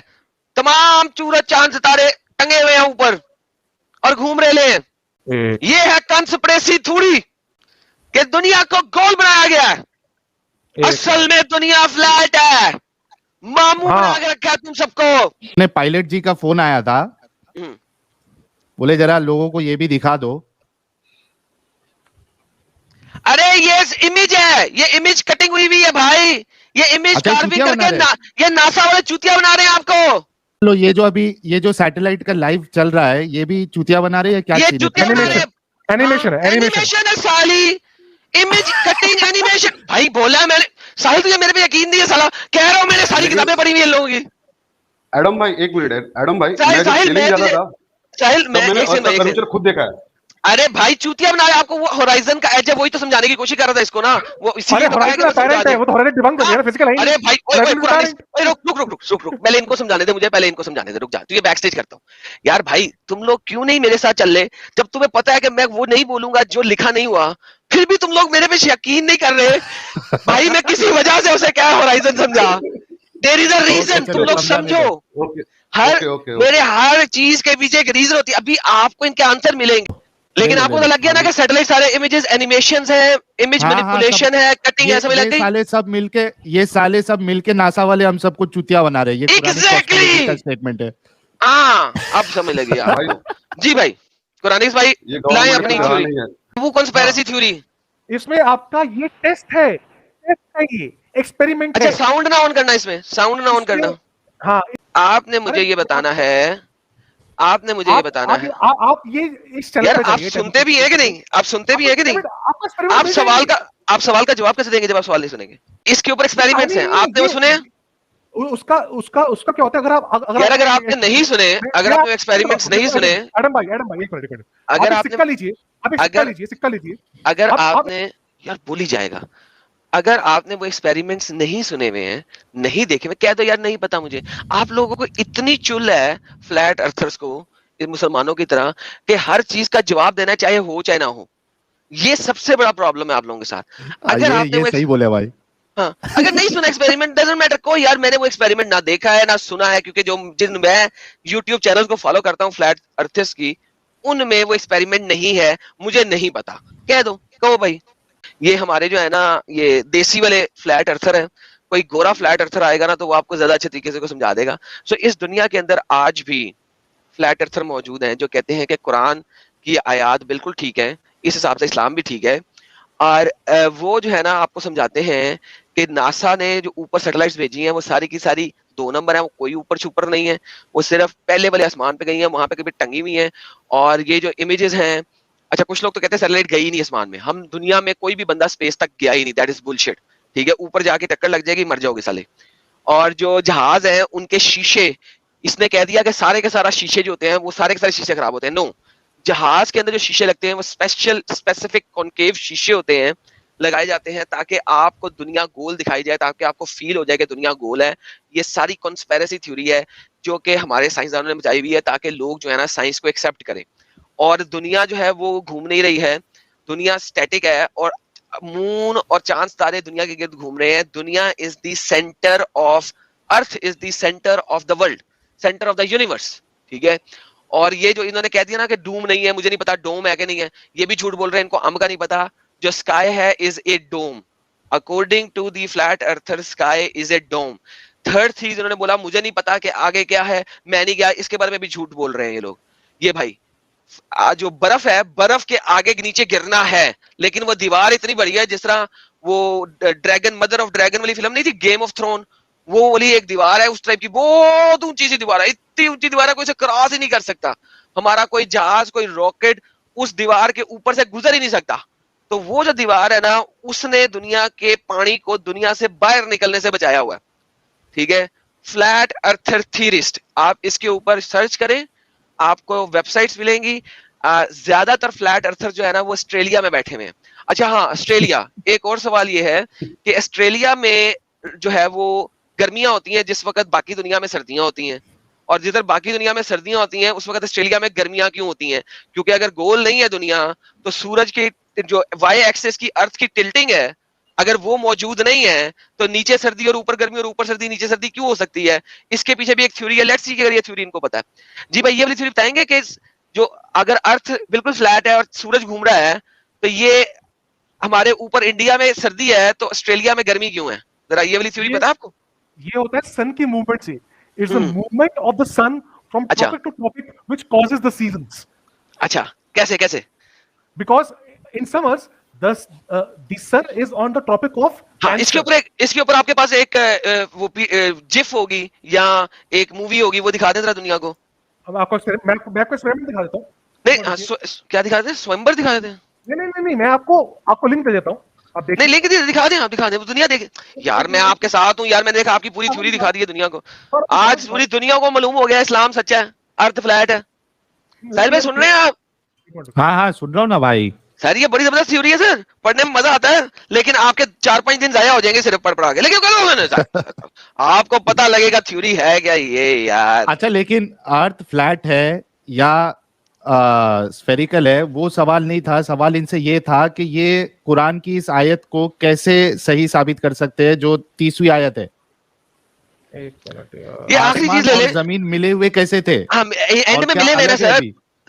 तमाम सूरज चांद सितारे टंगे हुए हैं ऊपर और घूम रहे हैं। ये है कंस्पिरेसी थ्योरी कि दुनिया को गोल बनाया गया है, असल में दुनिया फ्लैट है, मामू बना के रखा है तुम सबको। ने पायलट जी का फोन आया था, बोले जरा लोगों को ये भी दिखा दो। अरे ये इमेज है, ये इमेज कटिंग हुई हुई है भाई, ये इमेज कार्विंग करके ये नासा वाले चूतिया बना रहे हैं आपको। लो ये जो अभी ये जो सैटेलाइट का लाइव चल रहा है, ये भी चूतिया बना रहे हैं क्या? ये चूतिया बना रहे हैं, एनिमेशन है साली, इमेज कटिंग एनिमेशन। भाई बोला है मैंने, साहिल तुझे मेरे पे यकीन नहीं है साला, कह रहा हूं मैंने सारी किताबें पढ़ी हुई है लोगों की। एडम भाई एक मिनट है, एडम भाई साहिल मैंने खुद देखा है। अरे भाई चूतिया बना रहे आपको, वो होराइजन का एज है, वही तो समझाने की कोशिश कर रहा था इसको ना, वो इसीलिए तो है, वो तो होराइजन डिबंक कर दिया ना, फिजिकल है। अरे भाई रुक, पहले इनको समझाने दे, मुझे पहले इनको समझाने दे, रुक जा, तुझे बैक स्टेज करता हूँ यार। भाई तुम लोग क्यों नहीं मेरे साथ चल रहे, जब तुम्हें पता है कि मैं वो नहीं बोलूंगा जो लिखा नहीं हुआ, फिर भी तुम लोग मेरे पे यकीन नहीं कर रहे। भाई मैं किसी वजह से उसे क्या होराइजन समझा, देयर इज अ रीजन, तुम लोग समझो। मेरे हर चीज के पीछे एक रीजन होती है, अभी आपको इनके आंसर मिलेंगे। लेकिन आपको तो लग गया ना कि सैटेलाइट सारे इमेजेस एनिमेशंस है, इमेज मैनिपुलेशन है, कटिंग है, सब लग गई। ये साले सब मिलके नासा वाले हम सबको चूतिया बना रहे हैं, ये एग्जैक्टली स्टेटमेंट है। हाँ अब समझ लगी यार। जी भाई कुरानिस भाई लाएं अपनी थ्योरी, वो कॉन्स्पिरेसी थ्योरी। इसमें आपका ये टेस्ट है, ये एक्सपेरिमेंट है। अच्छा साउंड ना ऑन करना, इसमें साउंड ना ऑन करना। हाँ आपने मुझे ये बताना है, आपने मुझे ये बताना है, आप ये इस चैनल यार आप सुनते भी है कि नहीं, आप सुनते भी है कि नहीं? आप सवाल का जवाब कैसे देंगे जब आप सवाल नहीं सुनेंगे? इसके ऊपर एक्सपेरिमेंट्स हैं, आपने वो सुने? उसका क्या होता है, अगर आपने नहीं सुने, अगर आपने एक्सपेरिमेंट्स नहीं सुने, एडम भाई एक मिनट, अगर आप सिक्का लीजिए, सिक्का लीजिए। अगर आपने, यार बोल ही जाएगा, अगर आपने वो एक्सपेरिमेंट्स नहीं सुने हुए हैं, नहीं देखे हुए, कह दो यार नहीं पता मुझे। आप लोगों को इतनी चुल है फ्लैट अर्थर्स को, मुसलमानों की तरह, कि हर चीज का जवाब देना है, चाहे हो चाहे ना हो। ये सबसे बड़ा प्रॉब्लम है आप लोगों के साथ। अगर आपने वो सही बोले भाई, हाँ, अगर नहीं सुना एक्सपेरिमेंट, डजंट मैटर, कोई यार मैंने वो एक्सपेरिमेंट ना देखा है ना सुना है, क्योंकि जिन मैं यूट्यूब चैनल को फॉलो करता हूँ फ्लैट अर्थर्स की, उनमें वो एक्सपेरिमेंट नहीं है, मुझे नहीं पता, कह दो, कहो भाई। ये हमारे जो है ना, ये देसी वाले फ्लैट अर्थर है, कोई गोरा फ्लैट अर्थर आएगा ना तो वो आपको ज्यादा अच्छे तरीके से को समझा देगा। सो इस दुनिया के अंदर आज भी फ्लैट अर्थर मौजूद हैं जो कहते हैं कि कुरान की आयात बिल्कुल ठीक है, इस हिसाब से इस्लाम भी ठीक है, और वो जो है ना आपको समझाते हैं कि नासा ने जो ऊपर सैटेलाइट्स भेजी हैं वो सारी की सारी 2 नंबर है, वो कोई ऊपर छुपर नहीं है, वो सिर्फ पहले वाले आसमान पे गई है, वहां पे कभी टंगी हुई है। और ये जो इमेजेस हैं, अच्छा कुछ लोग तो कहते हैं सैटेलाइट गई नहीं आसमान में, हम दुनिया में कोई भी बंदा स्पेस तक गया ही नहीं, दैट इज बुलशिट, ठीक है, ऊपर जाके टक्कर लग जाएगी, मर जाओगे साले। और जो जहाज है उनके शीशे, इसने कह दिया कि सारे के सारा शीशे जो होते हैं वो सारे के सारे शीशे खराब होते हैं। नो, जहाज के अंदर जो शीशे लगते हैं वो स्पेसिफिक कॉनकेव शीशे होते हैं, लगाए जाते हैं ताकि आपको दुनिया गोल दिखाई जाए, ताकि आपको फील हो जाए कि दुनिया गोल है। ये सारी कॉन्स्पिरेसी थ्योरी है जो कि हमारे साइंसदानों ने बताई हुई है, ताकि लोग जो है ना साइंस को एक्सेप्ट करें। और दुनिया जो है वो घूम नहीं रही है, दुनिया स्टैटिक है, और मून और चांद तारे दुनिया के गिर्द घूम रहे हैं। दुनिया is the centre of, earth is the centre of the world, centre of the universe, ठीक है। और ये जो इन्होंने कह दिया ना कि डूम नहीं है, मुझे नहीं पता डोम है कि नहीं है, ये भी झूठ बोल रहे हैं, इनको अम्ब का नहीं पता। जो स्काई है is a dome, according to the flat earther sky is a dome. Third चीज इन्होंने बोला मुझे नहीं पता कि आगे क्या है, मैं नहीं गया, इसके बारे में भी झूठ बोल रहे हैं ये लोग। ये भाई जो बर्फ है, बर्फ के आगे नीचे गिरना है, लेकिन वो दीवार इतनी बड़ी है, जिस तरह वो ड्रैगन, मदर ऑफ ड्रैगन वाली फिल्म नहीं थी, गेम ऑफ थ्रोन, वो वाली एक दीवार है, उस टाइप की बहुत ऊंची सी दीवार है, इतनी ऊंची दीवार है कोई इसे क्रॉस ही नहीं कर सकता। हमारा कोई जहाज, कोई रॉकेट उस दीवार के ऊपर से गुजर ही नहीं सकता। तो वो जो दीवार है ना, उसने दुनिया के पानी को दुनिया से बाहर निकलने से बचाया हुआ है, ठीक है। फ्लैट अर्थर थ्योरिस्ट, आप इसके ऊपर सर्च करें, आपको वेबसाइट्स मिलेंगी। ज्यादातर फ्लैट अर्थर जो है ना वो ऑस्ट्रेलिया में बैठे हुए हैं। अच्छा हाँ, ऑस्ट्रेलिया, एक और सवाल ये है कि ऑस्ट्रेलिया में जो है वो गर्मियां होती हैं जिस वक्त बाकी दुनिया में सर्दियां होती हैं, और जिधर बाकी दुनिया में सर्दियां होती हैं उस वक्त ऑस्ट्रेलिया में गर्मियां क्यों होती हैं? क्योंकि अगर गोल नहीं है दुनिया तो सूरज की जो वाई एक्सिस की अर्थ की टिल्टिंग है, अगर वो मौजूद नहीं है तो नीचे सर्दी और ऊपर गर्मी और ऊपर सर्दी नीचे सर्दी क्यों हो सकती है? इसके पीछे भी एक थ्योरी है। लेट्स सी अगर ये थ्योरी इनको पता है। जी भाई, ये वाली थ्योरी बताएंगे कि जो अगर अर्थ बिल्कुल फ्लैट है और सूरज घूम रहा है तो ये हमारे ऊपर इंडिया में सर्दी है तो ऑस्ट्रेलिया में गर्मी क्यों है? जरा ये वाली थ्योरी पता है आपको? ये होता है सन की मूवमेंट से। It's the movement of the sun from tropic to tropic which causes the seasons. अच्छा, कैसे कैसे? Because in summers the sun is on the tropic of. हाँ, इसके ऊपर आपके पास एक वो जिफ होगी या एक मूवी होगी, वो दिखा दे जरा दुनिया को। अब आपको मैं आपको एक्सपेरिमेंट दिखा देता हूं। नहीं, क्या दिखा देते हैं? स्वयंवर दिखा देते हैं? नहीं, मैं आपको लिंक दे देता हूं, आप देखिए। नहीं, लिंक दिखा दें, आप दिखा दें, दुनिया देखे। यार मैं आपके साथ हूँ यार, मैंने देखा आपकी पूरी थ्योरी दिखा दी है दुनिया को। आज पूरी दुनिया को मालूम हो गया इस्लाम सच्चा है, अर्थ फ्लैट है। साहिल भाई सुन रहे हैं आप? हाँ सुन रहा हूँ ना भाई। सर ये बड़ी जबरदस्त थ्योरी है सर, पढ़ने में मजा आता है, लेकिन आपके 4-5 दिन जाया हो जाएंगे सिर्फ पढ़ के। लेकिन आपको पता लगेगा थ्योरी है क्या ये यार। अच्छा, लेकिन अर्थ फ्लैट है या स्फेरिकल है वो सवाल नहीं था। सवाल इनसे ये था कि ये कुरान की इस आयत को कैसे सही साबित कर सकते हैं जो 30वीं आयत है। ये आखिरी चीज ले ले, जमीन मिले हुए कैसे थे? हाँ, एंड में मिले हुए ना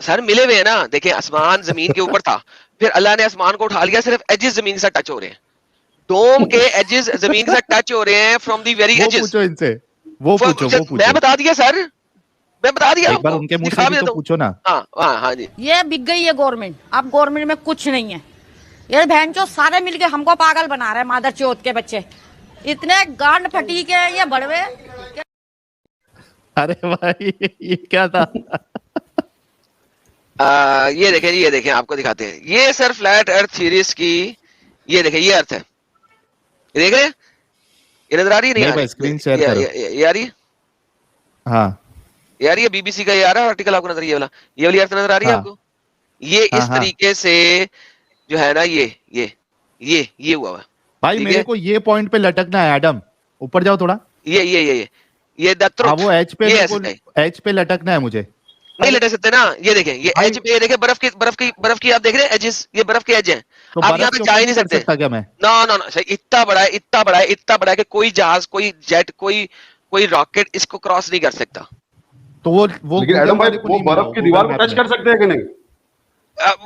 सर मिले हुए हैं ना। देखिए आसमान जमीन के ऊपर था, फिर अल्लाह ने आसमान को उठा लिया, सिर्फ एजेस जमीन के साथ टच हो रहे हैं। डोम के एजेस जमीन के साथ टच हो रहे हैं फ्रॉम दी वेरी एजेस। पूछो इनसे, वो पूछो। मैं बता दिया सर, मैं बता दिया। एक बार उनके मुंह से भी तो पूछो ना। हाँ जी। ये बिक गई है गवर्नमेंट, अब गवर्नमेंट में कुछ नहीं है। ये बहन चो सारे मिलके हमको पागल बना रहे हैं, मादर चौथ के बच्चे इतने गांड फटी के ये बड़वे। अरे भाई ये क्या था? ये देखें आपको दिखाते हैं। ये सर फ्लैट अर्थ थ्योरीज की, ये देखें ये अर्थ है, ये देख रहे हैं? ये नजर आ रही है? नहीं आ रही? स्क्रीन शेयर करो। ये आ रही है? हाँ यार ये बीबीसी का ये आ रहा है आर्टिकल, आपको नजर ये वाली अर्थ नजर आ रही है आपको? ये इस तरीके से जो है ना, ये हुआ है भाई। मेरे को ये पॉइंट पे लटकना है एडम, ऊपर जाओ थोड़ा। ये दत्रो वो एच पे लटकना है मुझे। नहीं लटक सकते ना। ये देखें, ये एज पे, ये देखें बर्फ की आप देख रहे हैं एजेस, ये बर्फ के एज हैं। तो आप यहाँ पे जा ही नहीं सकते। क्या मैं? ना इतना बड़ा है कि कोई जहाज, कोई जेट, कोई रॉकेट इसको क्रॉस नहीं कर सकता। तो वो लेकिन एडम भाई वो बर्फ की दीवार को टच कर सकते हैं कि नहीं?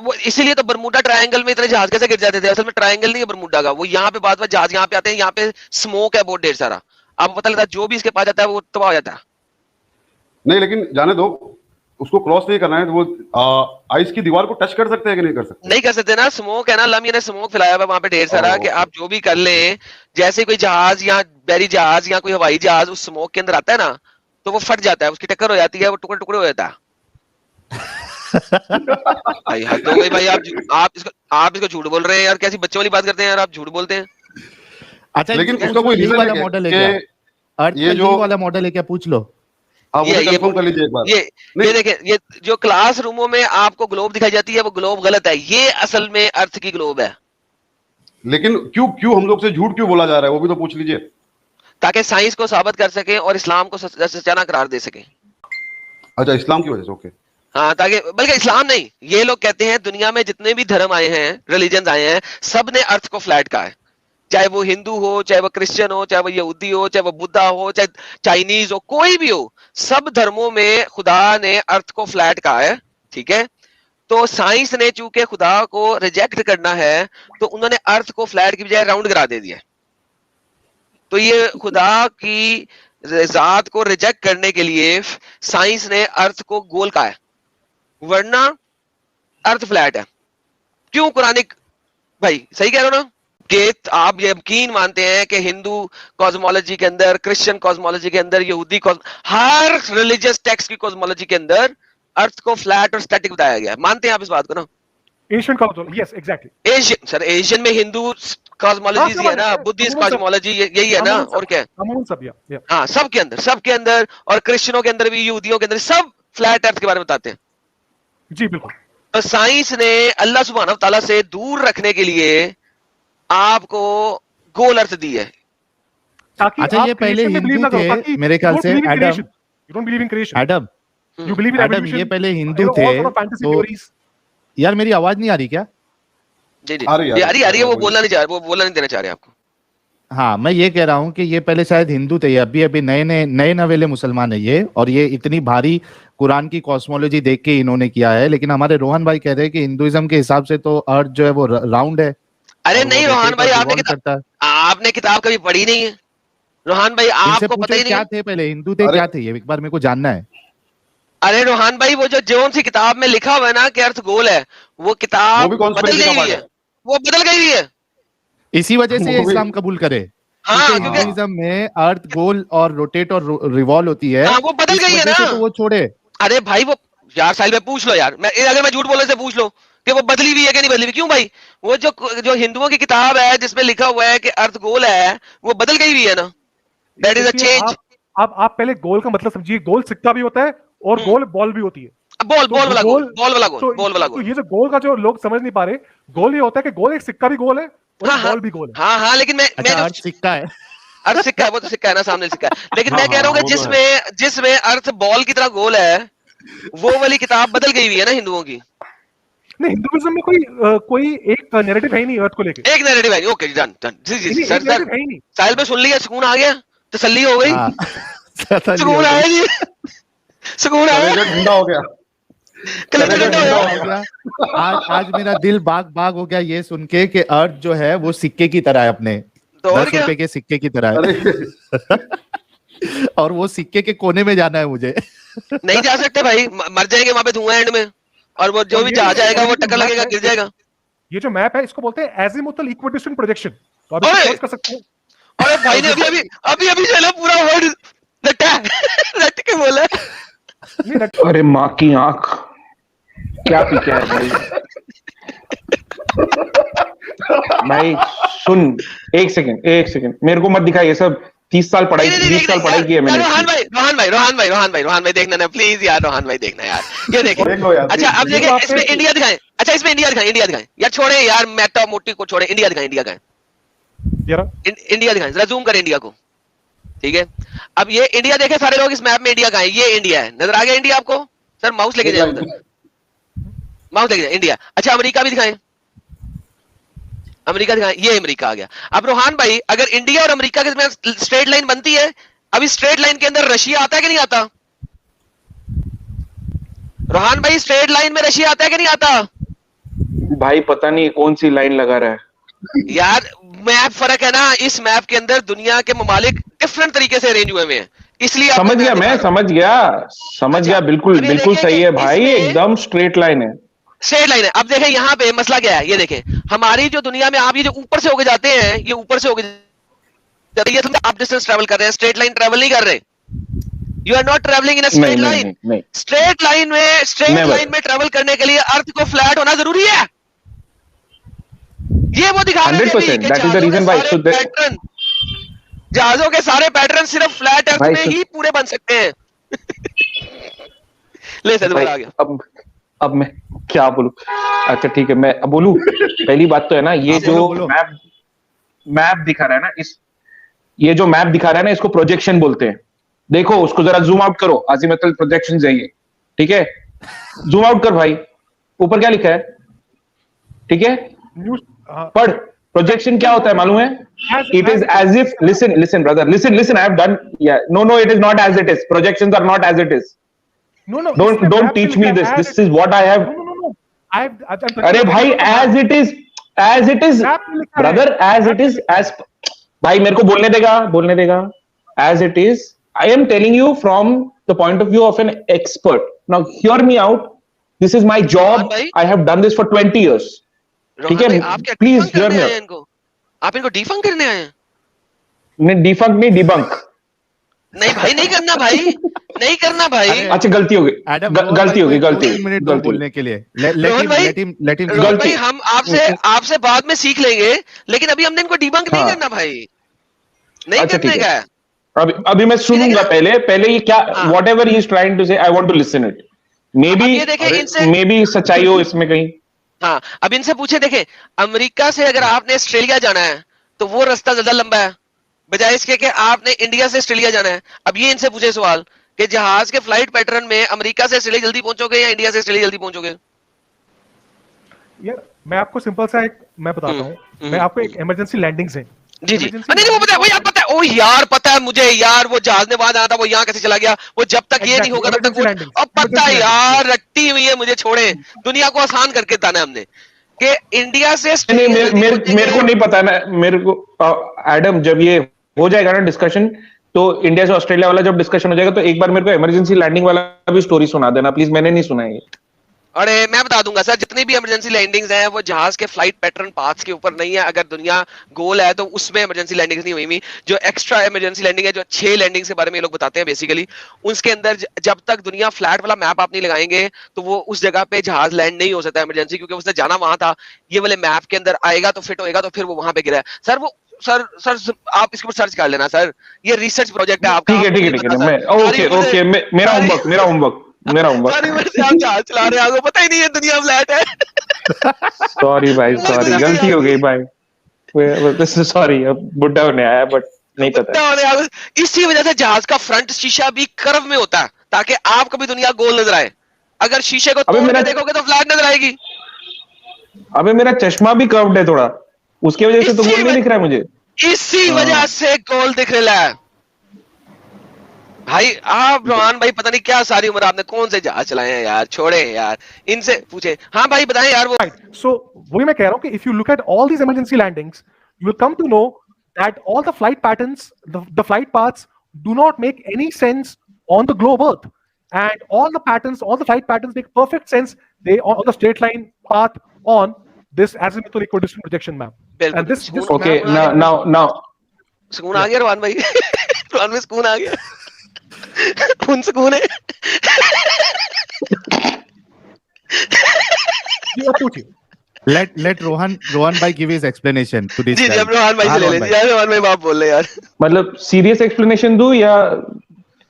वो इसीलिए तो बरमूडा ट्रायंगल में इतने जहाज कैसे गिर जाते थे? असल में ट्रायंगल नहीं है बरमूडा का, वो यहाँ पे बाद जहाज यहाँ पे आते हैं, यहाँ पे स्मोक है बहुत ढेर सारा। आपको पता लगता है जो भी इसके पास जाता है वो तबाह हो जाता है। नहीं, लेकिन जाने दो, उसको क्रॉस नहीं करना है तो वो आइस की दीवार को टच कर सकते हैं कि नहीं कर सकते? नहीं कर सकते ना, स्मोक है ना, अल्लाह ने स्मोक फैलाया हुआ वहां पे ढेर सारा, कि आप जो भी कर लें, जैसे कोई जहाज या बैरी जहाज या कोई हवाई जहाज उस स्मोक के अंदर आता है ना तो वो फट जाता है, उसकी टक्कर हो जाती है, वो टुकड़े टुकड़े हो जाता है। भाई आप इसको झूठ बोल रहे हैं यार, कैसी बच्चों वाली बात करते हैं यार, आप झूठ बोलते हैं। अच्छा, लेकिन उसका कोई रीजन वाला मॉडल है क्या? ये जो वाला मॉडल है क्या? पूछ लो, आप उसे कंफर्म कर लीजिए एक बार। ये देखें, ये जो क्लासरूमों में आपको ग्लोब दिखाई जाती है वो ग्लोब गलत है, ये असल में अर्थ की ग्लोब है। लेकिन क्यों हम लोग से झूठ क्यों बोला जा रहा है, वो भी तो पूछ लीजिए। ताकि साइंस को साबित कर सके और इस्लाम को सच्चा करार दे सके। अच्छा, इस्लाम की वजह से? ओके। हाँ, ताकि बल्कि इस्लाम नहीं, ये लोग कहते हैं दुनिया में जितने भी धर्म आए हैं, रिलीजन आए हैं, सब ने अर्थ को फ्लैट कहा है। चाहे वो हिंदू हो, चाहे वो क्रिश्चियन हो, चाहे वो यहूदी हो, चाहे वो बुद्धा हो, चाहे चाइनीज हो, कोई भी हो, सब धर्मों में खुदा ने अर्थ को फ्लैट कहा है। ठीक है, तो साइंस ने चूंकि खुदा को रिजेक्ट करना है तो उन्होंने अर्थ को फ्लैट की बजाय राउंड करा दे दिया। तो ये खुदा की जात को रिजेक्ट करने के लिए साइंस ने अर्थ को गोल कहा है, वरना अर्थ फ्लैट है। क्यों? कुरानिक भाई सही कह रहे हो ना कि आप ये यकीन मानते हैं कि हिंदू कॉस्मोलॉजी के अंदर, क्रिश्चियन कॉस्मोलॉजी के अंदर, यहूदी हर रिलीजियस टेक्स्ट की कॉस्मोलॉजी के अंदर अर्थ को फ्लैट और स्टैटिक बताया गया है। मानते हैं आप इस बात को ना? Asian cosmology, yes exactly. Asian sir, Asian में हिंदू कॉस्मोलॉजी है ना, बुद्धिस्ट कॉस्मोलॉजी यही है ना, और क्या है? हाँ, सबके अंदर और क्रिश्चियनों के अंदर भी, यहूदियों के अंदर सब फ्लैट अर्थ के बारे में बताते हैं। जी बिल्कुल। तो साइंस ने अल्लाह सुब्हानहू तआला से दूर रखने के लिए आपको गोल अर्थ दी है। अच्छा, ये पहले हिंदू थे मेरे ख्याल से Adam, You don't believe in creation. Adam, You believe in Adam, evolution. ये पहले हिंदू You know, थे, all sort of fantasy तो theories. यार मेरी आवाज नहीं आ रही क्या? जी जी आ रही है, ये आ रही है, वो बोलना नहीं चाह रहे, वो बोलना नहीं देना चाह रहे आपको। हाँ, मैं ये कह रहा हूँ कि ये पहले शायद हिंदू थे, अभी अभी नए नवेले मुसलमान है ये, और ये इतनी भारी कुरान की कॉस्मोलॉजी देख के इन्होंने किया है। लेकिन हमारे रोहन भाई कह रहे हैं कि हिंदुइज्म के हिसाब से तो अर्थ जो है वो राउंड है। अरे नहीं रोहान भाई, आपने किताब कभी पढ़ी नहीं है रोहान भाई, आपको पता ही नहीं। क्या थे पहले, हिंदू थे क्या थे, ये एक बार मेरे को जानना है। अरे रोहान भाई, वो जो जोन सी किताब में लिखा हुआ है ना कि अर्थ गोल है, वो किताब बदल गई हुई है, वो बदल गई हुई है। इसी वजह से इस्लाम कबूल करे। हाँ, हिंदुइज्म में अर्थ गोल और रोटेट और रिवॉल्व होती है। हाँ, वो बदल गई है ना, तो वो छोड़े। अरे भाई वो यार साहिल में पूछ लो यार, अगर मैं झूठ बोलने से पूछ लो कि वो बदली हुई है कि नहीं बदली हुई। क्यों भाई, वो जो हिंदुओं की किताब है जिसमें लिखा हुआ है कि अर्थ गोल है, वो बदल गई हुई है ना। That is a change. आप पहले गोल का मतलब समझिए। गोल सिक्का भी होता है और गोल बॉल भी होती है। बॉल वाला गोल, बॉल वाला गोल। तो ये जो गोल का जो लोग समझ नहीं पा रहे, गोल ये होता है कि गोल एक सिक्का भी गोल है और बॉल भी गोल है। हाँ, लेकिन मैं अर्थ सिक्का है, अर्थ सिक्का है, वो तो सिक्का है ना, सामने सिक्का है। लेकिन मैं कह रहा हूँ कि जिसमें अर्थ बॉल की तरह गोल है, वो वाली किताब बदल गई हुई है ना हिंदुओं की। नहीं, हिंदुइज्म में कोई एक नैरेटिव है ही नहीं अर्थ को लेके। एक नैरेटिव है, ओके डन जी सर साहिल पे सुन लिया, सुकून आ गया, तसल्ली हो गई, सुकून आया जी, सुकून आया, ठंडा हो गया। आज मेरा दिल बाग हो गया ये सुन के कि अर्थ जो है वो सिक्के की तरह है, अपने 10 रुपए के सिक्के की तरह है। और वो सिक्के के कोने में जाना है मुझे। नहीं जा सकते भाई, मर जाएंगे वहां पे, धुआं एंड में, और वो जो भी जा जाएगा वो टक्कर लगेगा, गिर जाएगा। ये जो मैप है इसको बोलते हैं एजीमुथल इक्विडिस्टेंट प्रोजेक्शन। तो आप इसको कर सकते हैं। अरे भाई ने अभी चला पूरा वर्ड रट के बोला। अरे माँ की आंख, क्या पी क्या है भाई। भाई सुन, एक सेकंड, मेरे को मत दिखा ये सब। 30 साल पढ़ाई, 20 साल पढ़ाई की है मैंने। रोहन भाई देखना ना प्लीज यार, रोहन भाई देखना यार, ये देखें। अच्छा अब देखें, इसमें इंडिया दिखाएं। अच्छा इसमें इंडिया दिखाएं यार, छोड़े यार मेटा मोटी को छोड़े, इंडिया दिखाएं, इंडिया दिखाएं, जरा जूम करें इंडिया को। ठीक है, अब ये इंडिया देखें सारे लोग, इस मैप में इंडिया का है, ये इंडिया है, नजर आ गया इंडिया आपको? सर माउस लेके जाए उधर, माउस लेके जाए, इंडिया। अच्छा अमेरिका भी दिखाएं, अमेरिका दिखाएं, ये अमेरिका आ गया। अब रोहान भाई, अगर इंडिया और अमेरिका के स्ट्रेट लाइन बनती है, अभी स्ट्रेट लाइन के अंदर रशिया आता है कि नहीं आता? रोहान भाई स्ट्रेट लाइन में रशिया आता है कि नहीं आता? भाई पता नहीं कौन सी लाइन लगा रहा है यार, मैप फर्क है ना, इस मैप के अंदर दुनिया के ममालिक डिफरेंट तरीके से अरेंज हुए हैं, इसलिए समझ गया, मैं समझ गया, बिल्कुल सही है भाई, एकदम स्ट्रेट लाइन है, स्ट्रेट लाइन है। अब देखें यहाँ पे मसला क्या है, ये देखें, हमारी जो दुनिया में आप ये जो ऊपर से होके जाते हैं, ये ऊपर से होके जाते हैं, आप डिस्टेंस ट्रेवल कर रहे हैं, स्ट्रेट लाइन ट्रेवल नहीं कर रहे। You are not travelling in a straight line. Straight line में ट्रेवल करने के लिए अर्थ को फ्लैट होना जरूरी है। ये वो दिखा रहे हैं, जहाजों के सारे पैटर्न सिर्फ फ्लैट अर्थ में ही पूरे बन सकते हैं। ले सर आ गया। अब मैं क्या बोलूं? अच्छा ठीक है, मैं अब बोलूं। पहली बात तो है ना, ये जो मैप दिखा रहा है ना, ये जो मैप दिखा रहा है ना, इसको प्रोजेक्शन बोलते हैं। देखो उसको जरा जूम आउट करो, अजीमुथल प्रोजेक्शन चाहिए, ठीक है? जूम आउट कर भाई, ऊपर क्या लिखा है, ठीक है? पढ़, प्रोजेक्शन क्या होता है मालूम है? It is as if, listen brother, listen, I have done, no it is not as it is, projections are not as it is. No, don't teach me this. This is what I have. No. अरे भाई, as it is, brother, as it is, भाई मेरे को बोलने देगा. As it is, I am telling you from the point of view of an expert. Now hear me out. This is my job. I have done this for 20 years. ठीक है? Please hear me out. आप इनको डिफंक करने आए हैं? नहीं, डिफंक नहीं, debunk. नहीं भाई, नहीं करना भाई। अच्छा गलती हो गई, मिनट बोलने के लिए भाई, हम आपसे बाद में सीख लेंगे, लेकिन अभी हमने इनको डिबंक नहीं करना भाई, नहीं करने का। अभी मैं सुनूंगा पहले ये क्या, what he is trying to say, I want to listen it. Maybe सच्चाई हो इसमें कहीं। हाँ, अब इनसे पूछे, देखें, अमेरिका से अगर आपने ऑस्ट्रेलिया जाना है तो वो रास्ता ज्यादा लंबा है, बजाय इसके कि आपने इंडिया से ऑस्ट्रेलिया जाना है। अब ये इनसे पूछे सवाल कि जहाज के फ्लाइट पैटर्न में अमेरिका से ऑस्ट्रेलिया जल्दी पहुंचोगे या इंडिया से ऑस्ट्रेलिया जल्दी पहुंचोगे? यार मैं आपको सिंपल सा एक मैं बताता हूँ, मैं आपको एक इमरजेंसी लैंडिंग्स है जी जी, नहीं वो पता है, वो यार पता है, ओ यार पता है मुझे यार, वो जहाज ने वहां जाना था, वो यहाँ कैसे चला गया, वो जब तक ये नहीं होगा तब तक अब पता है यार, रट्टी हुई है, मुझे छोड़े, दुनिया को आसान करके बताना है हमने कि इंडिया से मेरे को नहीं पता ना, मेरे को एडम जब ये हो जाएगा ना डिस्कशन, तो इंडिया से ऑस्ट्रेलिया वाला जब डिस्कशन हो जाएगा तो एक बार मेरे को इमरजेंसी लैंडिंग वाला भी स्टोरी सुना देना प्लीज, मैंने नहीं सुना है ये। अरे मैं बता दूंगा सर, जितनी भी इमरजेंसी लैंडिंग्स हैं वो जहाज के फ्लाइट पैटर्न पाथ्स के ऊपर नहीं है। अगर दुनिया गोल है तो उसमें इमरजेंसी लैंडिंग्स नहीं हुई। जो एक्स्ट्रा इमरजेंसी लैंडिंग है, जो 6 लैंडिंग्स के बारे में ये लोग बताते हैं बेसिकली, उसके अंदर जब तक दुनिया फ्लैट वाला मैप आप नहीं लगाएंगे तो वो उस जगह पे जहाज लैंड नहीं हो सकता इमरजेंसी, क्योंकि उसने जाना वहां था, ये वाले मैप के अंदर आएगा तो फिट होएगा, तो फिर वो वहां पे गिरा है। सर वो सर आप इसके ऊपर सर्च कर लेना सर, ये रिसर्च प्रोजेक्ट है आपका। ठीक है ओके, मेरा होमवर्क आप जहाज चला रहे हैं, पता ही नहीं है दुनिया फ्लैट है। सॉरी भाई, सॉरी, गलती हो गई भाई, सॉरी, अब बुड्ढा होने आया बट नहीं पता। इसी वजह से जहाज का फ्रंट शीशा भी कर्व में होता है ताकि आपको भी दुनिया गोल नजर आए। अगर शीशे को तोड़ के देखोगे तो फ्लैट नजर आएगी। अबे मेरा चश्मा भी कर्व्ड है थोड़ा, उसकी वजह से तो गोल नहीं दिख रहा है मुझे। इसी वजह से गोल दिख रहा है भाई। आप रोहान भाई पता नहीं क्या सारी उम्र आपने कौन से जहाज चलाए हैं यार, छोड़े यार, इनसे पूछे। हाँ भाई बताएं यार वो। So वही मैं कह रहा हूँ कि if you look at all these emergency landings, you will come to know that all the flight patterns, the flight paths do not make any sense on the globe Earth, and all the flight patterns make perfect sense. They on the straight line path on this azimuthal equidistant projection map. And this okay, now सुकून आ गया रोहान भाई। रोहान में सुकून आ गया। कौन सुकून है? Let Rohan bhai give his explanation to this. जी अब रोहान भाई से ले लें यार, रोहान भाई बाप बोल रहे यार। मतलब सीरियस एक्सप्लेनेशन दूं या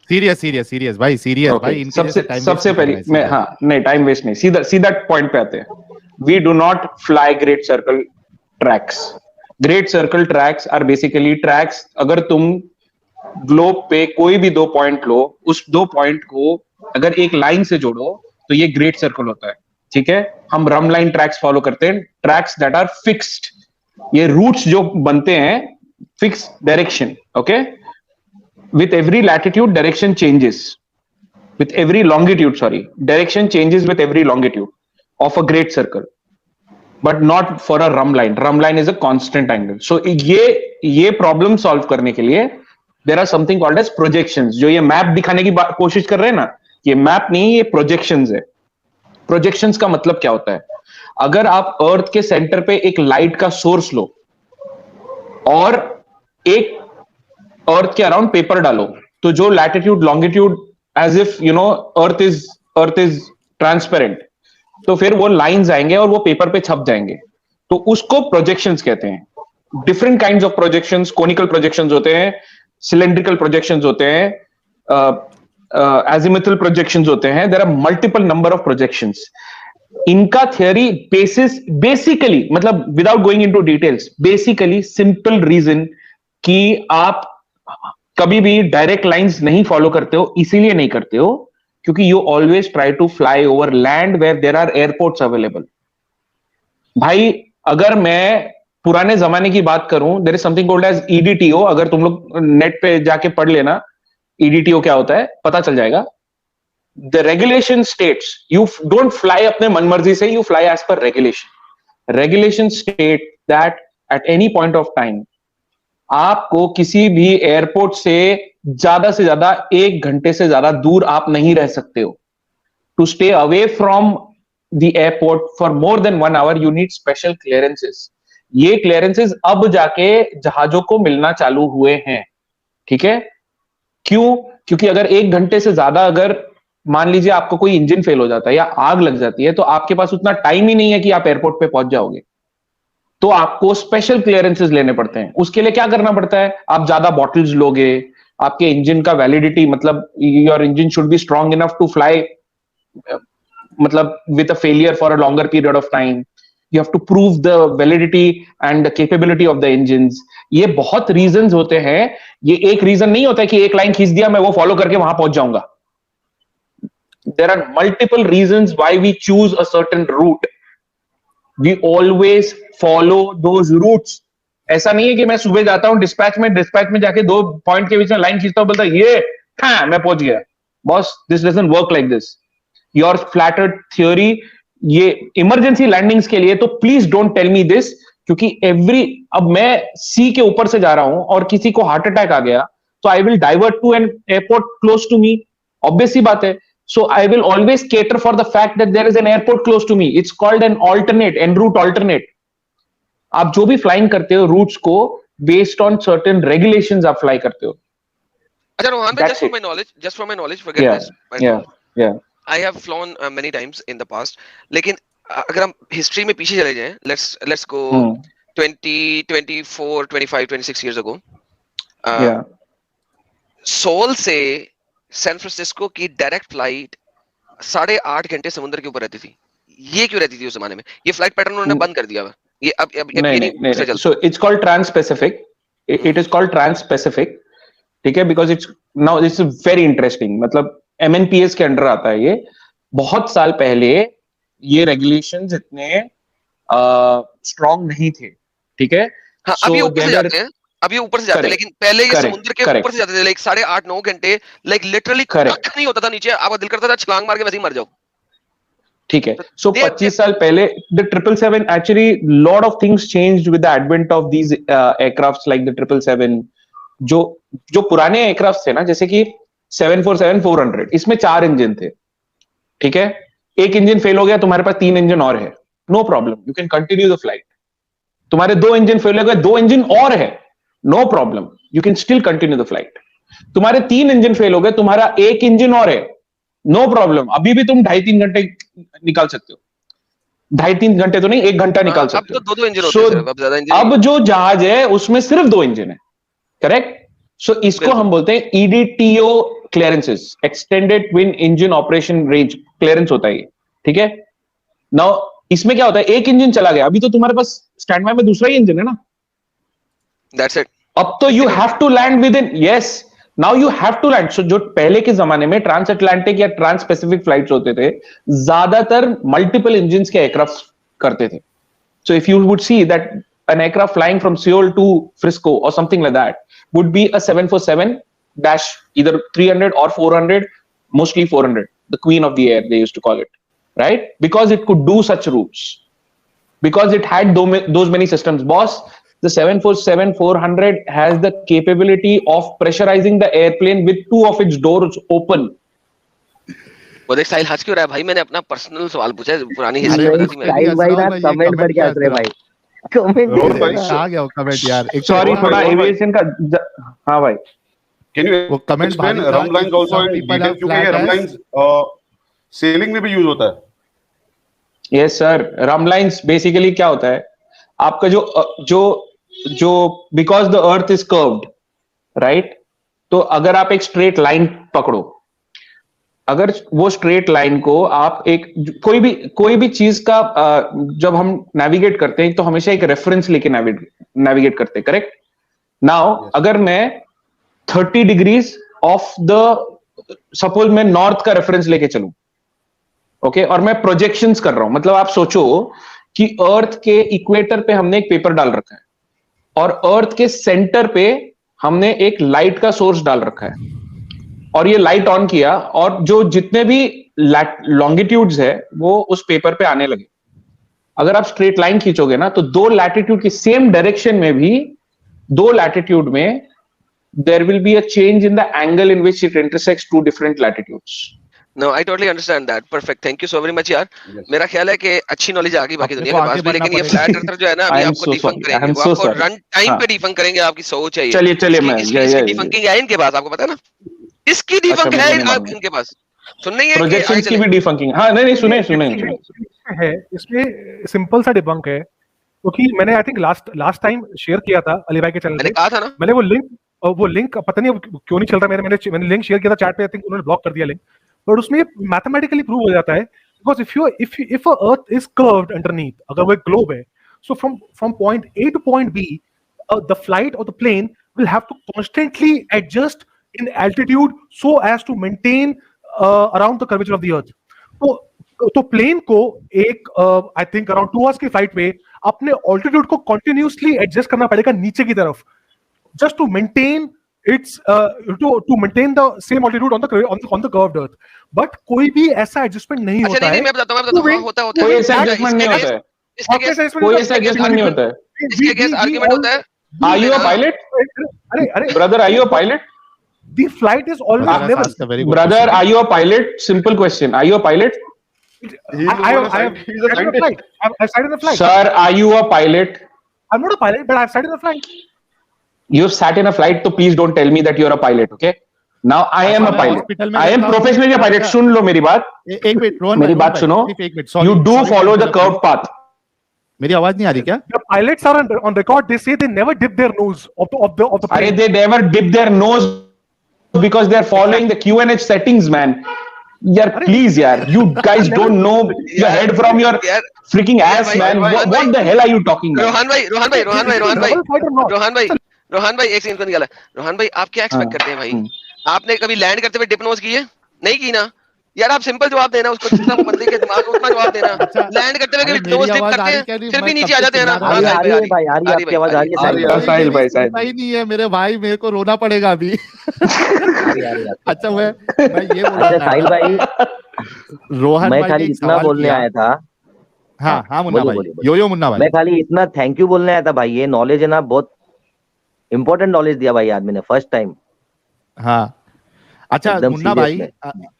सीरियस भाई, सीरियस भाई। सबसे पहले मैं, हाँ नहीं टाइम वेस्ट नहीं, सीधा पॉइंट पे आते हैं। We do not fly great circle tracks. Great circle tracks are basically tracks, अगर तुम ग्लोब पे कोई भी 2 पॉइंट लो, उस 2 पॉइंट को अगर एक लाइन से जोड़ो तो ये ग्रेट सर्कल होता है। ठीक है, हम रम लाइन ट्रैक्स फॉलो करते हैं, ट्रैक्स दैट आर फिक्स्ड। ये रूट्स जो बनते हैं fix direction, okay, with every latitude direction changes, with every longitude, sorry, direction changes with every longitude of a great circle, but not for a rhumb line. Rhumb line is a constant angle. So ये problem solve करने के लिए there are something called as projections. जो ये map दिखाने की कोशिश कर रहे हैं ना, ये मैप नहीं, ये प्रोजेक्शंस है। प्रोजेक्शंस का मतलब क्या होता है? अगर आप अर्थ के सेंटर पे एक लाइट का सोर्स लो और एक अर्थ के अराउंड पेपर डालो, तो जो latitude longitude as if you know earth is transparent, तो फिर वो लाइंस आएंगे और वो पेपर पे छप जाएंगे, तो उसको प्रोजेक्शंस कहते हैं। Different kinds of projections, conical projections होते हैं, सिलेंड्रिकल प्रोजेक्शंस होते हैं, azimuthal प्रोजेक्शंस होते हैं। There are multiple number of projections. इनका थियरी बेसिस बेसिकली, मतलब without going into details, basically simple reason कि आप कभी भी डायरेक्ट लाइंस नहीं फॉलो करते हो, इसीलिए नहीं करते हो क्योंकि you always try to fly over land where there are airports available. भाई अगर मैं पुराने जमाने की बात करूं, there is something called as EDTO. अगर तुम लोग नेट पे जाके पढ़ लेना ईडीटीओ क्या होता है, पता चल जाएगा। The regulation states you don't fly अपने मनमर्जी से, you fly as per regulation. Regulation state that at any point of time आपको किसी भी एयरपोर्ट से ज्यादा 1 घंटे से ज्यादा दूर आप नहीं रह सकते हो। To stay away from the airport for more than 1 hour you need special clearances. ये क्लियरेंसेस अब जाके जहाजों को मिलना चालू हुए हैं। ठीक है, क्यों? क्योंकि अगर 1 घंटे से ज्यादा, अगर मान लीजिए आपको कोई इंजन फेल हो जाता है या आग लग जाती है, तो आपके पास उतना टाइम ही नहीं है कि आप एयरपोर्ट पे पहुंच जाओगे, तो आपको स्पेशल क्लियरेंसेस लेने पड़ते हैं। उसके लिए क्या करना पड़ता है? आप ज्यादा बॉटल्स लोगे, आपके इंजन का वैलिडिटी, मतलब your engine should be strong enough to fly, मतलब with a failure for a longer period of time, you have to prove the validity and the capability of the engines। ये बहुत reasons होते हैं। ये एक reason नहीं होता है कि एक लाइन खींच दिया मैं वो फॉलो करके वहां पहुंच जाऊंगा। there are multiple reasons why we choose a certain route. We always follow those routes. ऐसा नहीं है कि मैं सुबह जाता हूँ डिस्पैच में जाके 2 पॉइंट के बीच में लाइन खींचता हूँ, बोलता ये हाँ मैं पहुंच गया. Boss, this doesn't work like this. Your flat earth theory, ये इमरजेंसी लैंडिंग्स के लिए तो please don't tell me this, क्योंकि अब मैं सी के ऊपर से जा रहा हूं और किसी को हार्ट अटैक आ गया तो I will divert to an airport close to me. Obvious सी बात है. So I will always cater for the fact that there is an airport close to me. It's called an alternate, an route alternate. आप जो भी flying करते हो routes को based on certain regulations आप फ्लाई करते हो. अच्छा रोहन भाई, just for my knowledge, forget this. Yeah. I have flown many times in the past. लेकिन अगर हम हिस्ट्री में पीछे चले जाएं, let's go 20, 24, 25, 26 years ago. Soul से सैन फ्रांसिस्को की डायरेक्ट फ्लाइट 8.5 घंटे समुद्र के ऊपर रहती थी. ये क्यों रहती थी उस जमाने में? ये फ्लाइट पैटर्न उन्होंने बंद कर दिया. ये अब नहीं. So it's called trans-Pacific. It is called trans-Pacific. ठीक है, because it's now this is very interesting. मतलब MNPS के अंडर आता है ये. बहुत साल पहले ये रेगुलेशंस इतने स्ट्रॉन्ग नहीं थे. ठीक है. हाँ, अभी ऊपर से जाते हैं. लेकिन पहले ये समुद्र के ऊपर से जाते थे. लाइक 8.5-9 घंटे, लाइक लिटरली कख नहीं होता था नीचे. आपका दिल करता था छलांग मार के वैसे ही मर जाओ. ठीक है. सो 25 साल पहले the 777 actually lot of things changed with the advent of these aircrafts like the 777. जो पुराने एयरक्राफ्ट थे ना, जैसे कि 747-400, इसमें 4 इंजन थे. ठीक है. एक इंजन फेल हो गया, तुम्हारे पास 3 इंजन और है, no problem, you can continue the flight. तुम्हारे 2 इंजन फेल हो गए, 2 इंजन और है, no problem, you can still continue the flight. तुम्हारे 3 इंजन फेल हो गए, तुम्हारा 1 इंजन और है, नो प्रॉब्लम, अभी भी तुम 2.5-3 घंटे निकाल सकते हो. 2.5-3 घंटे तो नहीं, 1 घंटा निकाल सकते हो. अब तो 2 इंजन होते हैं सिर्फ, अब ज्यादा इंजन. अब जो जहाज है उसमें सिर्फ 2 इंजन है. करेक्ट. सो इसको हम बोलते हैं EDTO clearances, extended twin engine operation range clearance होता है. ठीक है. नाउ इसमें क्या होता है, 1 इंजन चला गया, अभी तो तुम्हारे पास स्टैंड बाय में दूसरा ही इंजन है ना. That's it. अब तो you have to land within. Yes, now you have to land. So जो पहले के जमाने में ट्रांस अटलांटिक या ट्रांस पैसिफिक फ्लाइट्स होते थे, ज्यादातर मल्टीपल इंजन के एयरक्राफ्ट करते थे. So if you would see that an aircraft flying from Seoul to Frisco or something like that would be a 747 either 300 or 400, mostly 400, the queen of the air they used to call it, right? Because it could do such routes, because it had those many systems. Boss, the 747-400 has the capability of pressurizing the airplane with 2 of its doors open. वो देख साहिल हंस क्यों रहा है भाई? मैंने अपना personal सवाल पूछा है, पुरानी हिस्ट्री बता दी मैंने. साहिल भाई ना कमेंट करके हंस रहे भाई. कमेंट आ गया कमेंट यार. सॉरी, थोड़ा एविएशन का. हाँ भाई, कैन यू वो comment explain rum lines also in detail, क्योंकि ये रम लाइंस सेलिंग में भी यूज होता है. Yes sir. Rhumb lines basically क्या होता है, आपका जो because the earth is curved, right? तो अगर आप एक स्ट्रेट लाइन पकड़ो, अगर वो स्ट्रेट लाइन को आप एक कोई भी चीज का जब हम नेविगेट करते हैं तो हमेशा एक रेफरेंस लेके नेविगेट करते हैं. करेक्ट. नाउ अगर मैं 30 डिग्रीज ऑफ द, सपोज मैं नॉर्थ का रेफरेंस लेके चलूं, ओके, और मैं प्रोजेक्शंस कर रहा हूं, मतलब आप सोचो कि अर्थ के इक्वेटर पे हमने एक पेपर डाल रखा है और अर्थ के सेंटर पे हमने एक लाइट का सोर्स डाल रखा है, और ये लाइट ऑन किया और जो जितने भी लॉन्गिट्यूड्स है वो उस पेपर पे आने लगे. अगर आप स्ट्रेट लाइन खींचोगे ना, तो 2 लैटिट्यूड की सेम डायरेक्शन में भी 2 लैटिट्यूड में there will be a change in the angle in which it intersects 2 different latitudes. No, I totally understand that. Perfect, thank you so very much यार. मेरा ख्याल है कि अच्छी नॉलेज आ गई बाकी दुनिया के पास भी, लेकिन ये फ्लैट अर्थर जो है ना, अभी आपको डिफंक करेंगे, आपको रन टाइम पे डिफंक करेंगे. आपकी सोच है ये. चलिए मैं डिफंकिंग है इनके पास, आपको पता है ना, इसकी डिफंक है इनके पास. सुन नहीं है प्रोजेक्शंस की भी डिफंकिंग. हाँ नहीं सुने है. इसमें सिंपल सा डिबंक है, क्योंकि मैंने I think last time share किया था अली भाई के चैनल पे. मैंने कहा था ना, मैंने वो लिंक पता नहीं क्यों नहीं चल रहा. मैंने लिंक शेयर किया था चैट पे, आई थिंक उन्होंने ब्लॉक कर दिया लिंक. बट उसमें मैथमेटिकली प्रूव हो जाता है, because if a earth is curved underneath, अगर वो एक ग्लोब है, so from point A to point B the flight of the plane will have to constantly adjust in altitude so as to maintain around the curvature of the earth. तो plane को एक I think around 2 hours की flight में अपने altitude को continuously adjust करना पड़ेगा नीचे की तरफ, just to maintain its to maintain the same altitude on the curved earth. But कोई भी ऐसा एडजस्टमेंट नहीं होता है। मैं बताता हूं, होता है कोई ऐसा एडजस्टमेंट नहीं होता है, कोई ऐसा एडजस्टमेंट नहीं होता है। इसके अगेंस्ट आर्गुमेंट होता है। Are you a pilot? अरे brother, are you a pilot? The flight is always never. Brother, are you a pilot? Simple question. Are you a pilot? I've sat in a flight. I've sat in a flight. Sir, are you a pilot? I'm not a pilot, but I've sat in a flight. You've sat in a flight, so please don't tell me that you're a pilot, okay? Now I am a pilot. I am professionally a pilot. सुन लो मेरी बात. एक minute Rohan, मेरी बात सुनो. You do follow the curved path. मेरी आवाज नहीं आ रही क्या? The pilots are on record. They say they never dip their nose of the plane. अरे they never dip their nose because they are following the QNH settings, man. यार please यार, you guys don't know your head from your freaking ass, man. What the hell are you talking about? Rohan भाई एक second को निकाला। रोहन भाई आप क्या expect करते हैं भाई? आपने कभी लैंड करते हुए डिप नोज की है? नहीं की ना यार। आप सिंपल जवाब देना उसको, जितना बंदे के दिमाग में उतना जवाब देना। लैंड करते हुए कभी नोज डिप करते हैं फिर भी नीचे आ जाते हैं ना। आपकी आवाज आ रही है साहिल भाई, सही नहीं है मेरे भाई, मेरे को रोना पड़ेगा अभी। अच्छा मैं ये बोल रहा था साहिल भाई, रोहन मैं भाई खाली इतना बोलने आया था। हाँ मुन्ना भाई, यो मुन्ना भाई, मैं खाली इतना थैंक यू बोलने आया था भाई। ये नॉलेज है ना, बहुत इंपॉर्टेंट नॉलेज दिया भाई आदमी ने फर्स्ट टाइम। हाँ अच्छा मुन्ना भाई,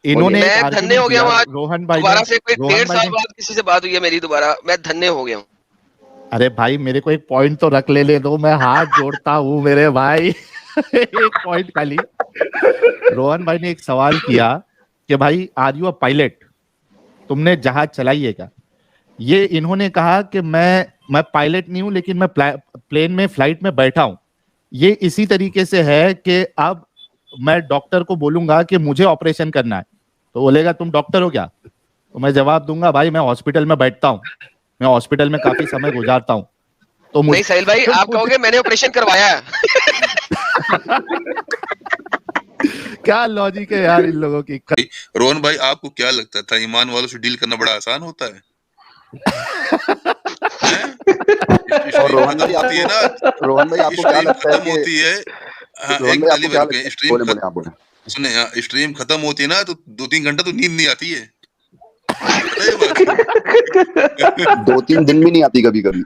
इन्होंने मैं धन्य हो गया हूँ आज। रोहन भाई दोबारा से कोई 1.5 साल बाद किसी से बात हुई है मेरी दोबारा, मैं धन्य हो गया हूँ। अरे भाई मेरे को एक पॉइंट तो रख ले दो, मैं हाथ जोड़ता हूँ मेरे भाई। एक पॉइंट खाली। रोहन भाई ने एक सवाल किया कि भाई आर यू अ पायलट, तुमने जहाज चलाई है क्या? ये इन्होंने कहा कि मैं पायलट नहीं हूं, लेकिन मैं प्लेन में फ्लाइट में बैठा हूं। ये इसी तरीके से है कि अब मैं डॉक्टर को बोलूंगा कि मुझे ऑपरेशन करना है, तो बोलेगा तुम डॉक्टर हो क्या? तो मैं जवाब दूंगा भाई मैं हॉस्पिटल में बैठता हूँ, मैं हॉस्पिटल में काफी समय गुजारता हूँ। तो नहीं साहिल भाई, आप कहोगे मैंने ऑपरेशन करवाया है। क्या लॉजिक है यार इन लोगों की। रोहन भाई आपको क्या लगता था ईमान वालों से डील करना बड़ा आसान होता है? और रोहन भाई आपको क्या लगता है होती है? हाँ, एक ताली बजाके सुने, स्ट्रीम खत्म होती है ना तो 2-3 घंटा तो नींद नहीं आती है। 2-3 दिन भी नहीं आती कभी कभी।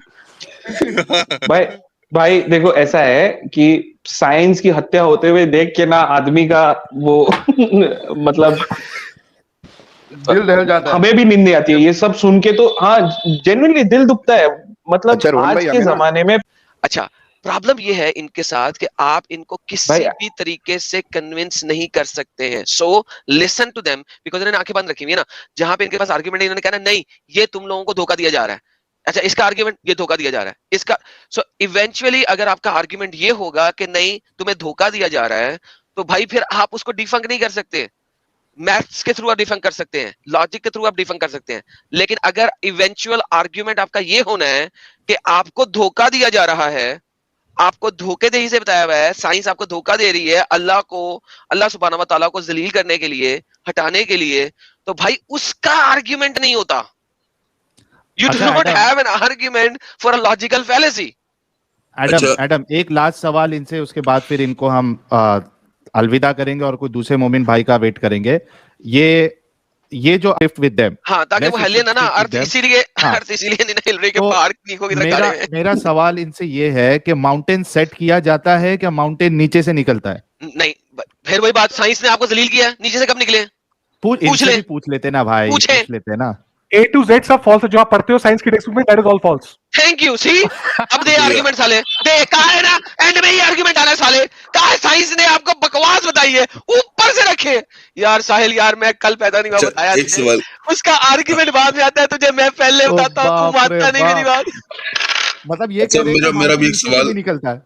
भाई देखो ऐसा है कि साइंस की हत्या होते हुए देख के ना आदमी का वो मतलब दिल दहल जाता है। हमें भी नींद नहीं आती है ये सब सुन के, तो हाँ जेन्युइनली दिल दुखता है। मतलब आज के जमाने में अच्छा प्रॉब्लम ये है इनके साथ कि आप इनको किसी भी तरीके से कन्विंस नहीं कर सकते हैं। So listen to them, because इन्होंने आंखें बंद रखी हुई है ना। जहां पे इनके पास आर्गुमेंट है, इन्होंने कहना नहीं ये तुम लोगों को धोखा दिया जा रहा है। अच्छा इसका आर्गुमेंट ये धोखा दिया जा रहा है इसका। सो इवेंचुअली अगर आपका आर्गुमेंट ये होगा कि नहीं तुम्हें धोखा दिया जा रहा है, तो भाई फिर आप उसको डिफंक नहीं कर सकते। मैथ्स के थ्रू आप डिफंक कर सकते हैं, लॉजिक के थ्रू आप डिफंक कर सकते हैं, लेकिन अगर इवेंचुअल आर्गुमेंट आपका ये होना है कि आपको धोखा दिया जा रहा है, आपको धोखेदही से बताया हुआ है, साइंस आपको धोखा दे रही है अल्लाह सुब्हानहू व तआला को जलील करने के लिए, हटाने के लिए, तो भाई उसका आर्गुमेंट नहीं होता। You do not have an argument for a logical fallacy. Adam एक लास्ट सवाल इनसे, उसके बाद फिर इनको हम अलविदा करेंगे और कोई दूसरे मोमिन भाई का वेट करेंगे। ये जो विद देम, हाँ, ताकि वो हिले ना अर्थ इसीलिए नहीं हिल रही कि पार्क को किधर कर रहे हैं। मेरा सवाल इनसे ये है कि माउंटेन सेट किया जाता है क्या माउंटेन नीचे से निकलता है? नहीं, फिर वही बात, साइंस ने आपको जलील किया, नीचे से कब निकले? पूछ लेते ना भाई, पूछ लेते ना। A to Z सब फॉल्स है जो आप पढ़ते हो साइंस की टेक्स्ट बुक में, that is all false. Thank you. See अब दे आर्गुमेंट साले, दे कहा है ना एंड में ही आर्गुमेंट आना साले, कहा है साइंस ने आपको बकवास बताई है, ऊपर से रखे। यार साहिल यार मैं कल पैदा नहीं हुआ, बताया उसका आर्गुमेंट बाद में आता है तुझे, मैं पहले बताता हूँ, तू मानता नहीं मेरी बात। मतलब ये मेरा भी एक सवाल निकलता है।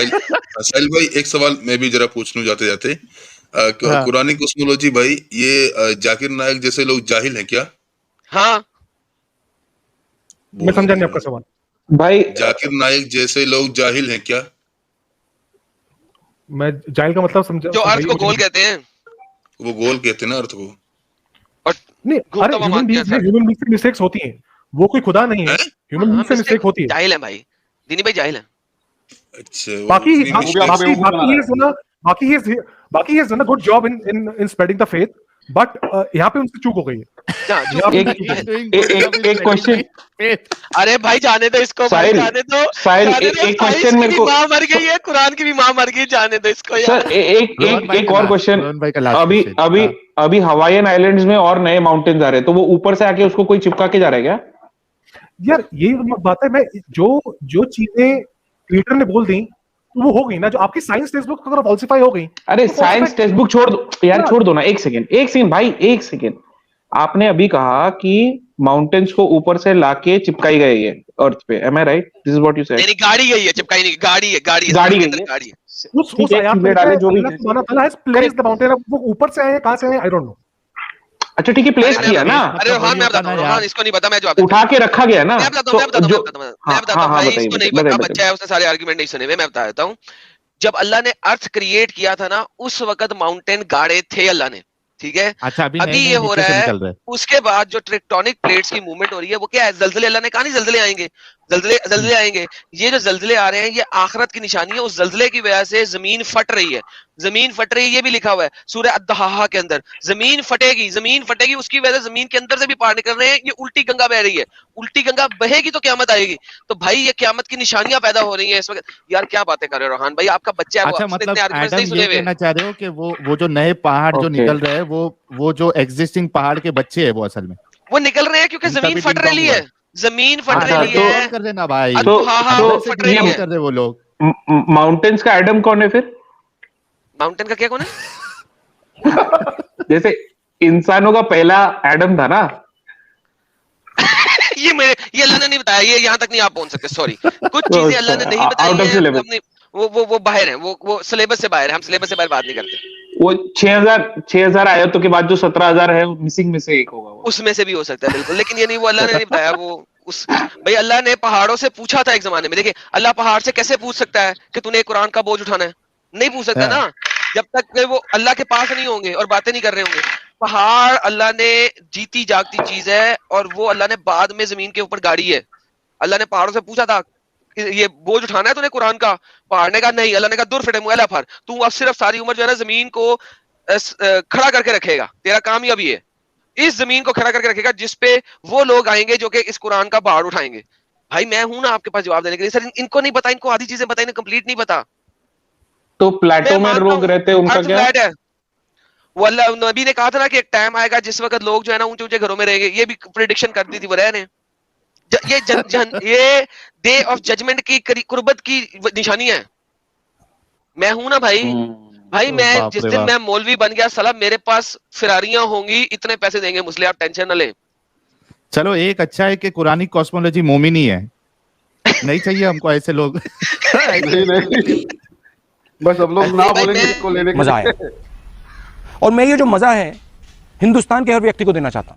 साहिल भाई एक सवाल मैं भी जरा पूछ लूं जाते जाते, कुरानी कॉस्मोलॉजी भाई, ये जाकिर नायक जैसे लोग जाहिल हैं क्या? हाँ मैं समझा नहीं आपका सवाल भाई। जाकिर नायक जैसे लोग जाहिल हैं क्या? मैं जाहिल का मतलब समझा, जो अर्थ को गोल कहते हैं। वो गोल कहते हैं ना अर्थ को। नहीं, अरे ह्यूमन बीइंग्स से मिस्टेक्स होती हैं, वो कोई खुदा नहीं है, ह्यूमन बीइंग्स से मिस्टेक होती है। जाहिल है भाई, दीनी भाई जाहिल है। अच्छा, बाकी he has done a good job in spreading the faith, but यहाँ पे उनसे चूक हो गई है। एक क्वेश्चन, अरे भाई जाने दो इसको, भाई जाने दो, एक क्वेश्चन मेरे को, माँ मर गई है, कुरान की भी माँ मर गई, जाने दो इसको। सर एक और क्वेश्चन, अभी हवाईयन आइलैंड्स में और नए माउंटेन्स आ रहे हैं, तो वो ऊपर से आके उसको कोई चिपका के जा रहा है क्या? यार ये बात है, मैं जो चीजें क्रिएटर ने बोल दी वो हो गई ना, जो आपकी साइंस टेक्स्ट बुक अगर फॉल्सिफाई हो गई। अरे साइंस टेक्स्ट बुक छोड़ दो यार, छोड़ दो ना, एक सेकंड भाई, एक सेकंड। आपने अभी कहा कि माउंटेन्स को ऊपर से लाके चिपकाई गई है अर्थ पे, am I right? This is what you said. नहीं, गाड़ी गई है, चिपकाई नहीं, गाड़ी है, गाड़ी है। उस आयात में डाले जो भी सुबहान अल्लाह हैज प्लेस्ड द माउंटेन, वो ऊपर से आए कहां से आए आई डोंट नो। अच्छा ठीक है, प्लेस किया ना। अरे हाँ मैं बताता हूँ, हाँ इसको नहीं पता, मैं जवाब उठा के रखा गया ना। मैं बताता हूँ भाई, इसको नहीं पता, बच्चा है, उसने सारे आर्गुमेंट नहीं सुने हुए, मैं बता देता हूँ। जब अल्लाह ने अर्थ क्रिएट किया था ना, उस वक्त माउंटेन गाड़े थे अल्लाह ने, ठीक है। अच्छा, अभी ये हो रहा है, उसके बाद जो टेक्टोनिक प्लेट्स की मूवमेंट हो रही है, वो क्या है? जल्जले। अल्लाह ने कहा नहीं जल्जले आएंगे, जल्जले आएंगे। ये जो जल्जले आ रहे हैं, ये आखिरत की निशानी है। उस जल्जले की वजह से जमीन फट रही है, जमीन फट रही है, ये भी लिखा हुआ है सूरह अद-दहाहा के अंदर। जमीन फटेगी, उसकी वजह से जमीन के अंदर से भी पार निकल रहे हैं। ये उल्टी गंगा बह रही है, उल्टी गंगा बहेगी तो क्यामत आएगी। तो भाई ये क्यामत की निशानियां पैदा हो रही हैं इस वक्त। यार क्या बातें कर रहे हो रोहान भाई, आपका बच्चा है। अच्छा, मतलब एडम ये कहना चाह रहे हो कि वो जो नए पहाड़ जो निकल रहे हैं, वो जो एग्जिस्टिंग पहाड़ के बच्चे हैं, वो असल में वो निकल रहे हैं क्योंकि जमीन फट रही है, जमीन फट रही है। कर देना भाई, तो फट रही है, कर रहे वो लोग। माउंटेन्स का एडम कौन है फिर? माउंटेन का क्या कौन है? जैसे इंसानों का पहला एडम था ना। ये अल्लाह ने नहीं बताया, ये यहाँ तक नहीं आप पहुंच सकते, सॉरी। कुछ चीजें अल्लाह ने नहीं बताई, वो बाहर है, वो सिलेबस से बाहर है, हम सिलेबस से बाहर बात नहीं करते। वो 6000 आयतों के बाद जो 17000 है, मिसिंग में से एक होगा, उसमें से भी हो सकता है बिल्कुल, लेकिन ये नहीं, वो अल्लाह ने नहीं बताया। भाई अल्लाह ने पहाड़ों से पूछा था एक जमाने में। देखिए अल्लाह पहाड़ से कैसे पूछ सकता है कि तूने कुरान का बोझ उठाना है? नहीं पूछ सकता ना, जब तक वो अल्लाह के पास नहीं होंगे और बातें नहीं कर रहे होंगे। पहाड़ अल्लाह ने जीती जागती चीज है, और वो अल्लाह ने बाद में जमीन के ऊपर गाड़ी है। अल्लाह ने पहाड़ों से पूछा था ये बोझ उठाना है तूने कुरान का? पहाड़ ने कहा नहीं। अल्लाह ने कहा दूर फिटे मुअल्ला फर, तू अब सिर्फ सारी उम्र जो है ना जमीन को खड़ा करके रखेगा, तेरा काम ही अभी है, इस जमीन को खड़ा करके रखेगा जिसपे वो लोग आएंगे जो कि इस कुरान का पहाड़ उठाएंगे। भाई मैं हूं ना आपके पास जवाब देने के लिए। सर इनको नहीं पता, इनको आधी चीजें बताई, कंप्लीट नहीं पता। तो प्लेटो में लोग रहते हैं, उनका क्या है? वो अल्लाह नबी ने कहा था ना कि एक टाइम आएगा जिस वक्त लोग जो है ना ऊंचे ऊंचे घरों में रहेंगे। ये भी प्रेडिक्शन कर दी थी वरह ने। ये डे ऑफ जजमेंट की कुर्बत की निशानी है। मैं हूं ना भाई, मैं जिस दिन मैं मौलवी बन गया साला, मेरे पास फिरारियां होंगी, इतने पैसे देंगे मुझे, आप टेंशन न लें। चलो एक अच्छा है कि कुरानिक कॉस्मोलॉजी मोमिनी है, नहीं चाहिए हमको ऐसे लोग। नहीं बस अब लोग ना बोलेंगे इसको लेने के मजा आया। और मैं ये जो मजा है हिंदुस्तान के हर व्यक्ति को देना चाहता हूं।